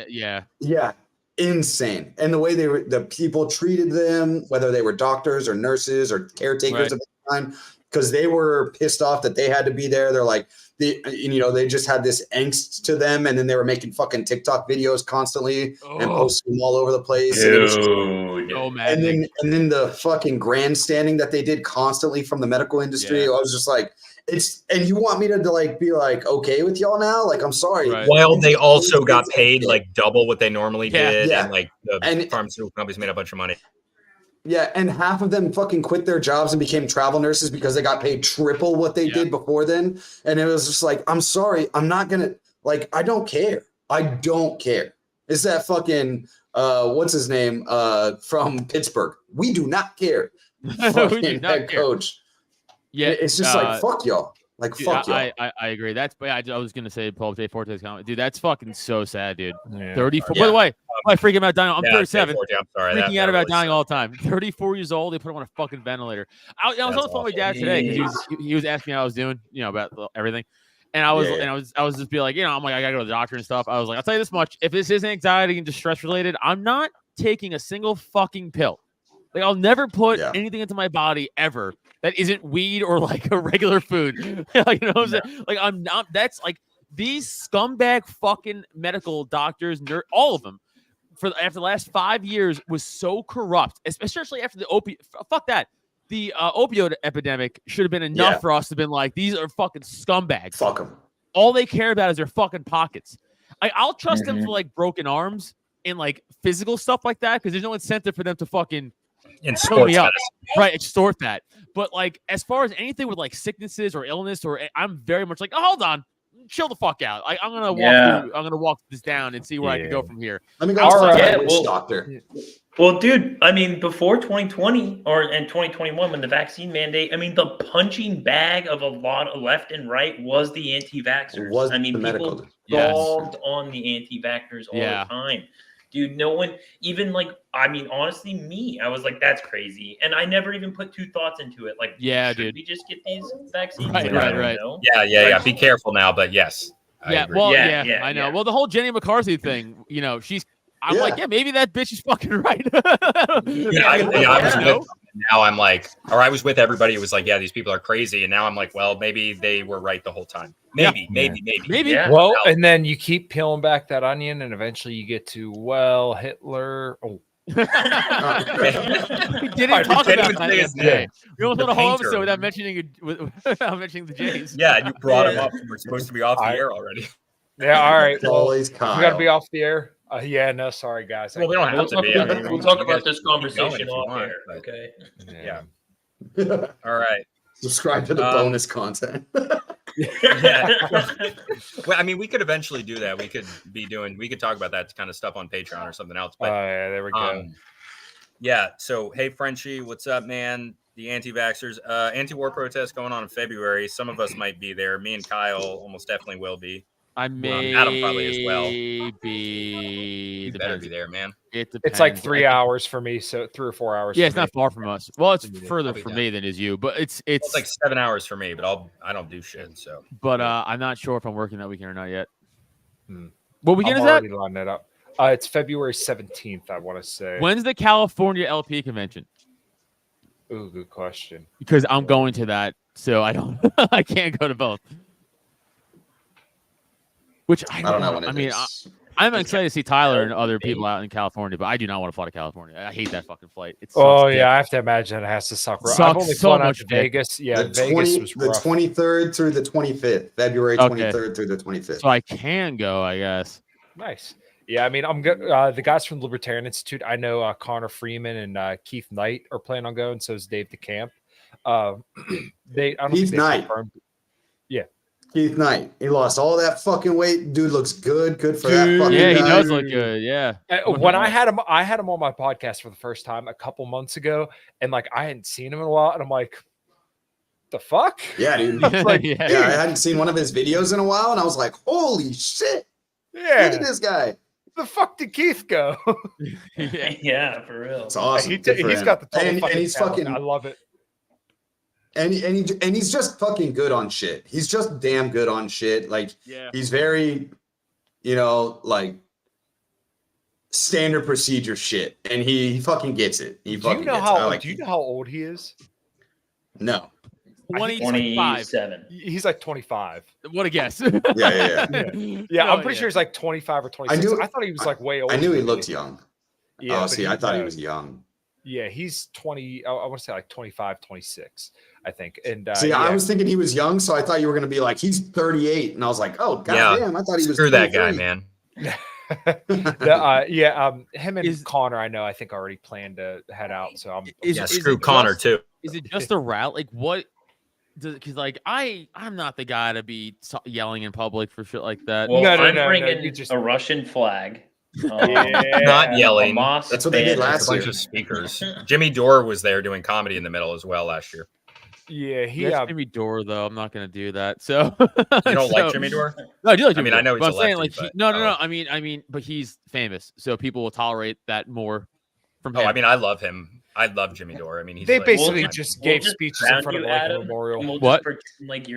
insane. And the way the people treated them, whether they were doctors or nurses or caretakers at the time, because they were pissed off that they had to be there. They're like, they just had this angst to them, and then they were making fucking TikTok videos constantly and posting them all over the place. Dude. And then the fucking grandstanding that they did constantly from the medical industry. I was just like, and you want me to like be like okay with y'all now? Like, I'm sorry. Right. While they also got paid like double what they normally did, and like the pharmaceutical companies made a bunch of money. Yeah, and half of them fucking quit their jobs and became travel nurses because they got paid triple what they did before then. And it was just like, I'm sorry, I'm not gonna I don't care. I don't care. It's that fucking what's his name from Pittsburgh. We do not care. Fucking head coach. Yeah, it's just like fuck y'all. Like dude, fuck y'all. I agree. I was gonna say Paul J. Forte's comment. Dude, that's fucking so sad, dude. Yeah. 34. By the way, I freak him out dying. I'm 37. I'm sorry. Freaking out about dying all the time. 34 years old. They put him on a fucking ventilator. I was on the phone with my dad today because he was asking me how I was doing, about everything. And I was just be like, I'm like, I gotta go to the doctor and stuff. I was like, I'll tell you this much: if this is anxiety and distress related, I'm not taking a single fucking pill. Like, I'll never put anything into my body ever that isn't weed or like a regular food. Like, you know what I'm saying? Like, I'm not. That's like these scumbag fucking medical doctors, all of them, after the last 5 years was so corrupt, especially after the fuck that. The opioid epidemic should have been enough for us to have been like, these are fucking scumbags. Fuck them. All they care about is their fucking pockets. I'll trust them for like broken arms and like physical stuff like that because there's no incentive for them to fucking extort me up. Right, extort that. But like as far as anything with like sicknesses or illness, or I'm very much like, oh, hold on, chill the fuck out. I'm gonna walk this down and see where I can go from here. Let me go to the doctor. Well, dude, I mean, before 2020 and 2021, when the vaccine mandate, I mean, the punching bag of a lot of left and right was the anti-vaxxers. I mean, people dogged on the anti-vaxxers all the time. Dude, no one, even like, I mean, honestly, me, I was like, that's crazy. And I never even put two thoughts into it. Like, should we just get these vaccines? Right. Yeah. Be careful now, but yes. I know. Yeah. Well, the whole Jenny McCarthy thing, I'm like, maybe that bitch is fucking right. I was with, now I'm like, or I was with everybody. It was like, these people are crazy. And now I'm like, well, maybe they were right the whole time. Maybe. Yeah. Well, and then you keep peeling back that onion, and eventually you get to, Hitler. Oh. We didn't talk about that yesterday. We almost went a whole episode without mentioning the Jays. Yeah, you brought him up. We're supposed to be off the air already. Yeah, all right. Well, we Kyle. got to be off the air. No, sorry, guys. Well, we don't have to be. I mean, we'll talk about this conversation off air. Okay. Yeah. All right. Subscribe to the bonus content. Well, I mean, we could eventually do that. We could talk about that kind of stuff on Patreon or something else. But there we go. So, hey, Frenchie, what's up, man? The anti-vaxxers, anti-war protest going on in February. Some of us might be there. Me and Kyle almost definitely will be. I may Adam probably as well. Be. You better be there, man. It's like 3 hours for me, so 3 or 4 hours. Yeah, it's not far from us. Well, it's further for me than is you, but it's like 7 hours for me. But I don't do shit. So, but I'm not sure if I'm working that weekend or not yet. What weekend is that? that? Line that up. It's February 17th. I want to say. When's the California LP convention? Ooh, good question. Because I'm going to that, so I don't. I can't go to both. Which I don't know. I mean, I'm excited to see Tyler and other people out in California, but I do not want to fly to California. I hate that fucking flight. I have to imagine it has to suck. I've only flown out to Vegas. Yeah, Vegas was rough. The 23rd through the 25th, February 23rd through the 25th. So I can go, I guess. Nice. Yeah, I mean, I'm good. The guys from the Libertarian Institute, I know Connor Freeman and Keith Knight are planning on going. So is Dave DeCamp. Keith Knight. Yeah. Keith Knight. He lost all that fucking weight. Dude looks good. Good for that fucking guy. He does look good. Yeah. When I had him on my podcast for the first time a couple months ago, and like I hadn't seen him in a while, and I'm like, the fuck? Yeah, dude. I hadn't seen one of his videos in a while, and I was like, holy shit. Yeah. Look at this guy. The fuck did Keith go? Yeah, for real. It's awesome. He's got the total and he's talent. fucking. I love it. And he's just fucking good on shit. He's just damn good on shit. Like he's very, like standard procedure shit, and he fucking gets it. Do you know how old he is? No. 25. 27. He's like 25. What a guess. Yeah. Yeah, No, I'm pretty sure he's like 25 or 26. I thought he was like way older. I knew he than looked me. young. Yeah, Oh, see, I thought he was young. Yeah, he's 20. I want to say like 25, 26, I think. And See, yeah. I was thinking he was young, so I thought you were going to be like, he's 38. And I was like, oh, goddamn, I thought he was Screw that guy, 23. man. Him and Connor, I know, I think already planned to head out. So I'm Screw Connor too. Is it just a route? Like what? Because like I'm not the guy to be yelling in public for shit like that. Well, No, I'm you bringing just a Russian flag. Not yelling. That's what they did last A bunch year. of speakers. Jimmy Dore was there doing comedy in the middle as well last year. Yeah, That's Jimmy Dore though. I'm not gonna do that. So You don't like Jimmy Dore? No, I do like Jimmy I mean, I Dore, know he's but a I'm saying lefty, like but- no. I mean, but he's famous, so people will tolerate that more from him. Oh, I mean, I love him. I love Jimmy Dore. I mean, he's they like, basically We'll just we'll gave just speeches in surround front of you, like a Adam, memorial. and we'll What? just pretend like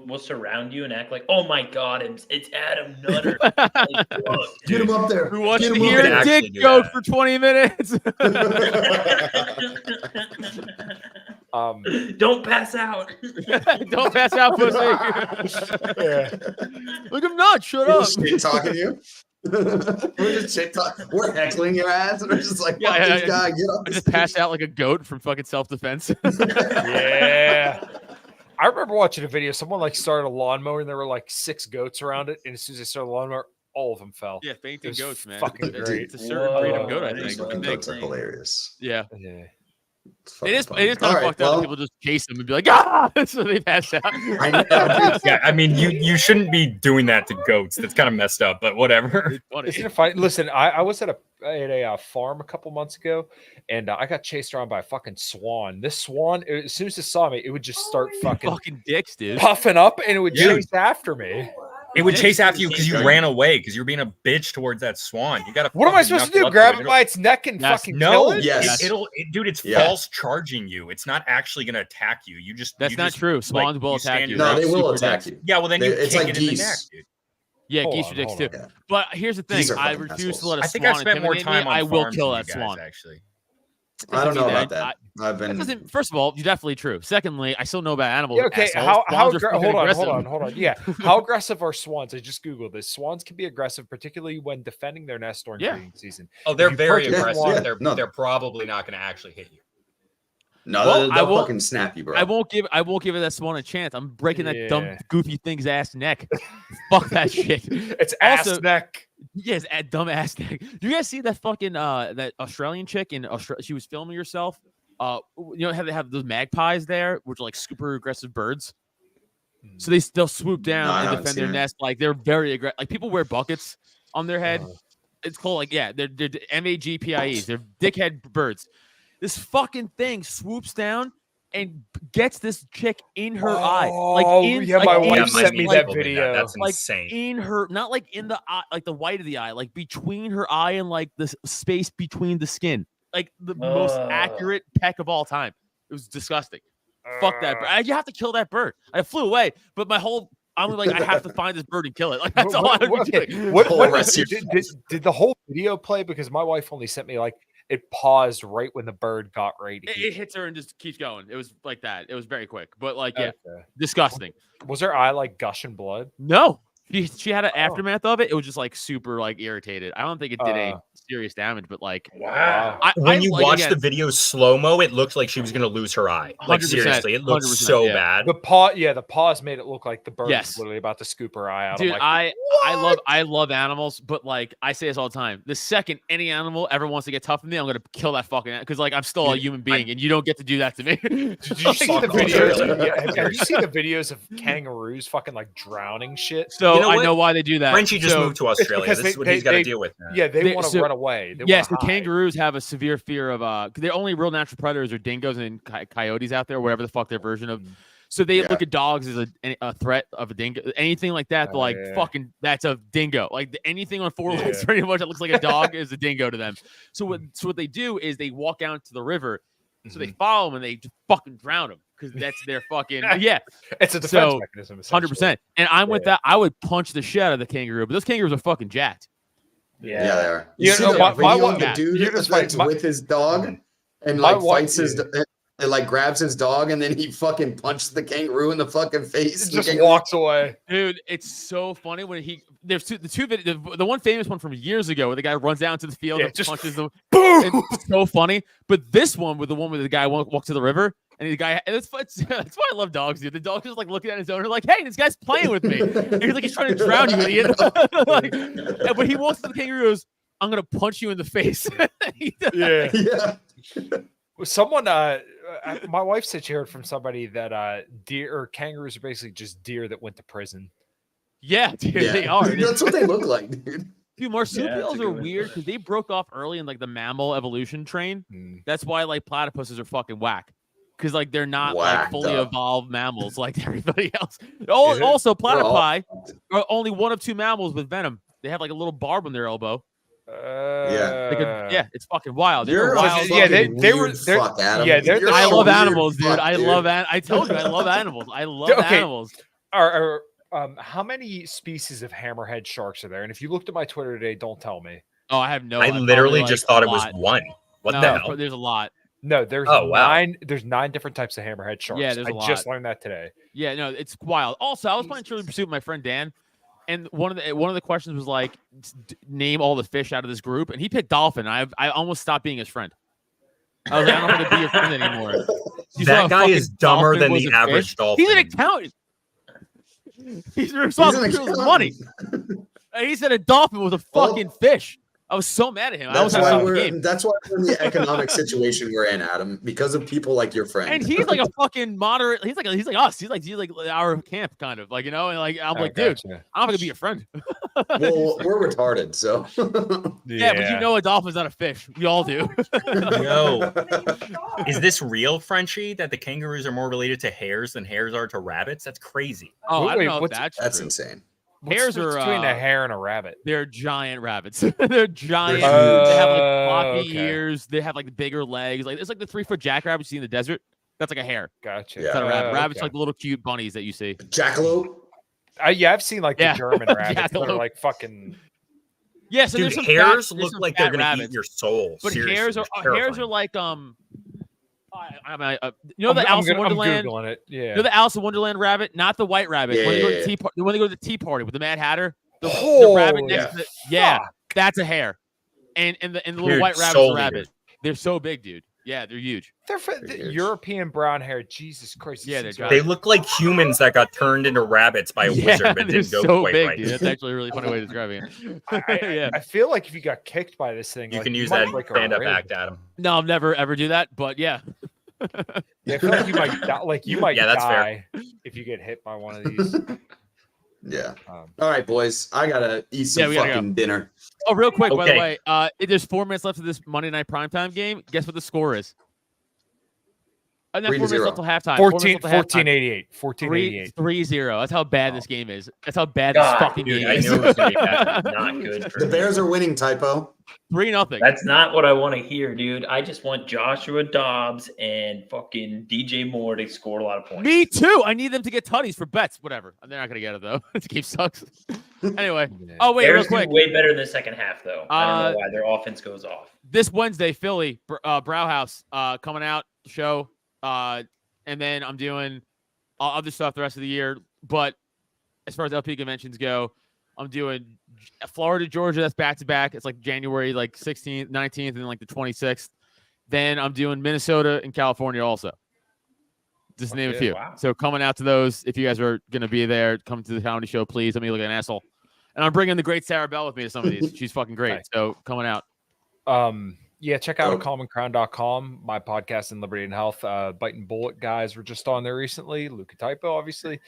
we'll surround you and act like, oh my god, it's Adam Nutter. Like, look, Get him up there. Who wants Get to him hear up could a actually dick do joke that. for 20 minutes? Don't pass out. Don't pass out, pussy. Look, I'm not. Shut up. Shit talking you. We're just shit talking. We're heckling your ass, and we're just like, fuck Yeah, this yeah. guy. Get off I the just stage. passed out like a goat from fucking self-defense. Yeah. I remember watching a video. Someone like started a lawnmower and there were like 6 goats around it. And as soon as they started the lawnmower, all of them fell. Yeah, It fainting was goats, man. fucking It's- great. It's a certain breed of goat, I Whoa. These think. fucking goats are hilarious. Yeah. Yeah. It's It fucking is. fun. It is kind All of right, fucked up. well, That people just chase them and be like, ah, so they pass out. I know, dude. yeah, I mean, you shouldn't be doing that to goats. That's kind of messed up, but whatever. It's funny. Isn't it funny? Listen, I was at a farm a couple months ago, and I got chased around by a fucking swan. This swan, as soon as it saw me, it would just start fucking dicks, dude. puffing up, and it would Dude. chase after me. It would chase after you He's because you right. ran away because you were being a bitch towards that swan. You got to. What am I supposed to do? Grab it by its neck and Yes. fucking No, kill it? Yes. dude, it's Yeah. false charging you. It's not actually going to attack you. You just That's you not just, true. like, Swans will attack stand you. No, there. they will Super attack dicks. you. Yeah, well then you It's kick like it in the geese. neck, dude. Yeah, Hold geese on, are dicks hold too. on. Yeah. But here's the thing: Geese are I fucking refuse to assholes. let a I think swan I spent more intimidate me. time on I will farms kill than that you swan. guys, actually. I don't know That about that. I've been. doesn't. First of all, you're definitely true. Secondly, I still know about animals. Yeah, okay, assholes. how Swans are fucking hold aggressive. on. Yeah, how aggressive are swans? I just googled this. Swans can be aggressive, particularly when defending their nest during Yeah. breeding season. Oh, they're you very purchase aggressive. one- Yeah, They're probably not going to actually hit you. No, Well, I they'll won't- fucking snap you, bro. I won't give that swan a chance. I'm breaking that dumb, Yeah. goofy thing's ass neck. Fuck that shit. It's ass Also- neck. Yes, at dumb ass neck. Do you guys see that fucking that Australian chick in Australia? She was filming herself. You know how they have those magpies there, which are like super aggressive birds. So they'll swoop down No, I and haven't defend their seen it. nest. Like they're very aggressive. Like people wear buckets on their head. Uh-huh. It's called like they're MAGPIEs. They're dickhead birds. This fucking thing swoops down and gets this chick in her eye. Like in yeah, like my in- wife Yeah, sent me niece that told me video. That's Like, insane. in her, not like in the eye, like the white of the eye, like between her eye and like the space between the skin. Like the most accurate peck of all time. It was disgusting. Fuck that bird. You have to kill that bird. I flew away, but I'm like, I have to find this bird and kill it. Like that's all I would be doing. What, Whole what rest of did the whole video play? Because my wife only sent me like it paused right when the bird got ready to It eat. hits her and just keeps going. It was like that. It was very quick, but like, yeah, Okay. disgusting. Was her eye like gushing blood? No, she had an Oh. aftermath of it. It was just like super like irritated. I don't think it did any Uh, serious damage, but like, Wow. When you like, watch again, the video slow mo, it looked like she was going to lose her eye. Like 100%, seriously, it looked 100%, so yeah. bad. The pause made it look like the bird Yes. was literally about to scoop her eye out. dude, I'm like, I love animals, but like I say this all the time. The second any animal ever wants to get tough with me, I'm gonna kill that fucking because like I'm still a human being, and you don't get to do that to me. did you see the Fuck off, videos? really. Have you seen the videos of kangaroos fucking like drowning shit? So You know I what? know why they do that. Frenchie just So- moved to Australia. because This is what they- he's got to they- deal with now. Yeah, they They- want to so- run away. They Yes, wanna the hide. kangaroos have a severe fear of cause their only real natural predators are dingoes and coyotes out there, whatever the fuck their version of. So they Yeah. look at dogs as a threat of a dingo, anything like that. They're Oh, like yeah. fucking, that's a dingo. Like anything on four legs, Yeah. pretty much that looks like a dog is a dingo to them. So what they do is they walk out to the river, so they follow them and they just fucking drown them because that's their fucking yeah, It's a defense So, mechanism. 100%. And I'm with that. I would punch the shit out of the kangaroo, but those kangaroos are fucking jacked. Yeah, they are. You You see know, the my video of wife- the dude you're just that's my- with his dog and my like wife- fights his it like grabs his dog and then he fucking punches the kangaroo in the fucking face. It just walks away. Dude, it's so funny when there's the two videos, the one famous one from years ago where the guy runs out into the field and just punches them. Boom! It's so funny. But this one with the one where the guy walks to the river and the guy, and that's why I love dogs, dude. The dog just like looking at his owner like, hey, this guy's playing with me. And he's like, he's trying to drown you, idiot. Like, but he walks to the kangaroo and goes, I'm going to punch you in the face. Yeah. Someone, my wife said she heard from somebody that deer or kangaroos are basically just deer that went to prison. Yeah, dude, they are. Dude, that's what they look like, dude. Dude, marsupials are weird because they broke off early in like the mammal evolution train. That's why like platypuses are fucking whack. Because like they're not like fully evolved mammals like everybody else. Also, platypi are only one of two mammals with venom. They have like a little barb on their elbow. It's fucking wild. They were. I love animals, dude. I told you, I love animals. I love animals. How many species of hammerhead sharks are there? And if you looked at my Twitter today, don't tell me. Oh, I have no. I literally just thought it was one. What the hell? There's a lot. No, there's nine. There's 9 different types of hammerhead sharks. Yeah, there's a lot. I just learned that today. Yeah, no, it's wild. Also, I was playing Trivial Pursuit with my friend Dan. And one of the questions was like, name all the fish out of this group, and he picked dolphin. I almost stopped being his friend. I was like, I don't want to be your friend anymore. That guy is dumber than the average dolphin. He's an accountant. He's responsible for his money. And he said a dolphin was a fucking fish. I was so mad at him. That's why we're in the economic situation we're in, Adam, because of people like your friend. And he's like a fucking moderate. He's like us. He's like our camp kind of like, you know. And like I'm like, dude, I'm not gonna be your friend. Well, we're retarded, so yeah, but you know, a dolphin's not a fish. We all do. No, is this real, Frenchie? That the kangaroos are more related to hares than hares are to rabbits? That's crazy. Oh, I don't know if that's true. Insane. Hares are between a hare and a rabbit. They're giant rabbits. They're giant. They have like floppy ears. They have like bigger legs. Like it's like the 3-foot jackrabbit you see in the desert. That's like a hare. Gotcha. It's not a rabbit. Rabbits like the little cute bunnies that you see. Jackalope. I've seen like the German rabbits that are like fucking. Yeah, so dude, there's some hares look like they're gonna rabbits. Eat your soul. But seriously. hares are like you know the Alice in Wonderland. I'm Googling it. Yeah. You know the Alice in Wonderland rabbit, not the white rabbit. Yeah, when they go to the tea party with the Mad Hatter, the rabbit next to that's a hare, and the little white rabbit's a rabbit. They're so big, dude. Yeah, they're huge. They're European brown hair. Jesus Christ. Yeah, they look like humans that got turned into rabbits by a wizard, but didn't go so quite big, right. Dude. That's actually a really funny way of describing it. I feel like if you got kicked by this thing, you can use that stand-up act, Adam. No, I'll never ever do that. But yeah. Yeah, I feel like you might that's die if you get hit by one of these. Yeah. All right, boys. I gotta eat some fucking dinner. Oh, real quick, by the way, there's 4 minutes left of this Monday night primetime game. Guess what the score is? And then 4 minutes left till halftime. 14-88. 14-88. 3-0. That's how bad this game is. That's how bad this fucking game is. I knew it was gonna be bad. Not good. The Bears are winning, typo. 3-0. That's not what I want to hear, dude. I just want Joshua Dobbs and fucking DJ Moore to score a lot of points. Me too. I need them to get tutties for bets. Whatever. They're not gonna get it though. This game sucks. Anyway. Oh wait, Bears real quick. Way better in the second half though. I don't know why their offense goes off. This Wednesday, Philly, Brauhaus coming out show. And then I'm doing other stuff the rest of the year. But as far as LP conventions go, I'm doing Florida, Georgia. That's back-to-back. It's like January 16th, 19th, and then like the 26th. Then I'm doing Minnesota and California also. Just to name a few. Wow. So coming out to those, if you guys are going to be there, come to the comedy show, please. Let me look like an asshole. And I'm bringing the great Sarah Bell with me to some of these. She's fucking great. Nice. So coming out. Yeah, check out commoncrown.com, my podcast in Liberty and Health. Biting Bullet guys were just on there recently. Luca Typo, obviously.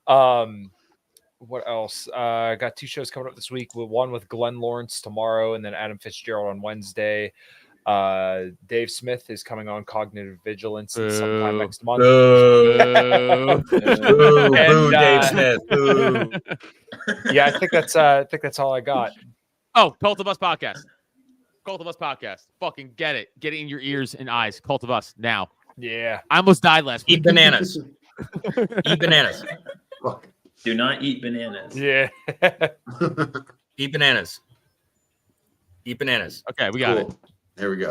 What else? Got 2 shows coming up this week. One with Glenn Lawrence tomorrow, and then Adam Fitzgerald on Wednesday. Dave Smith is coming on Cognitive Vigilance sometime next month. Boo, Dave Smith. Boo. Yeah, I think that's all I got. Oh, Cult of Us podcast. Cult of Us podcast. Fucking get it. Get it in your ears and eyes. Cult of Us now. Yeah. I almost died last week. Eat bananas. Eat bananas. Do not eat bananas. Yeah. Eat bananas. Eat bananas. Okay, we got it. There we go.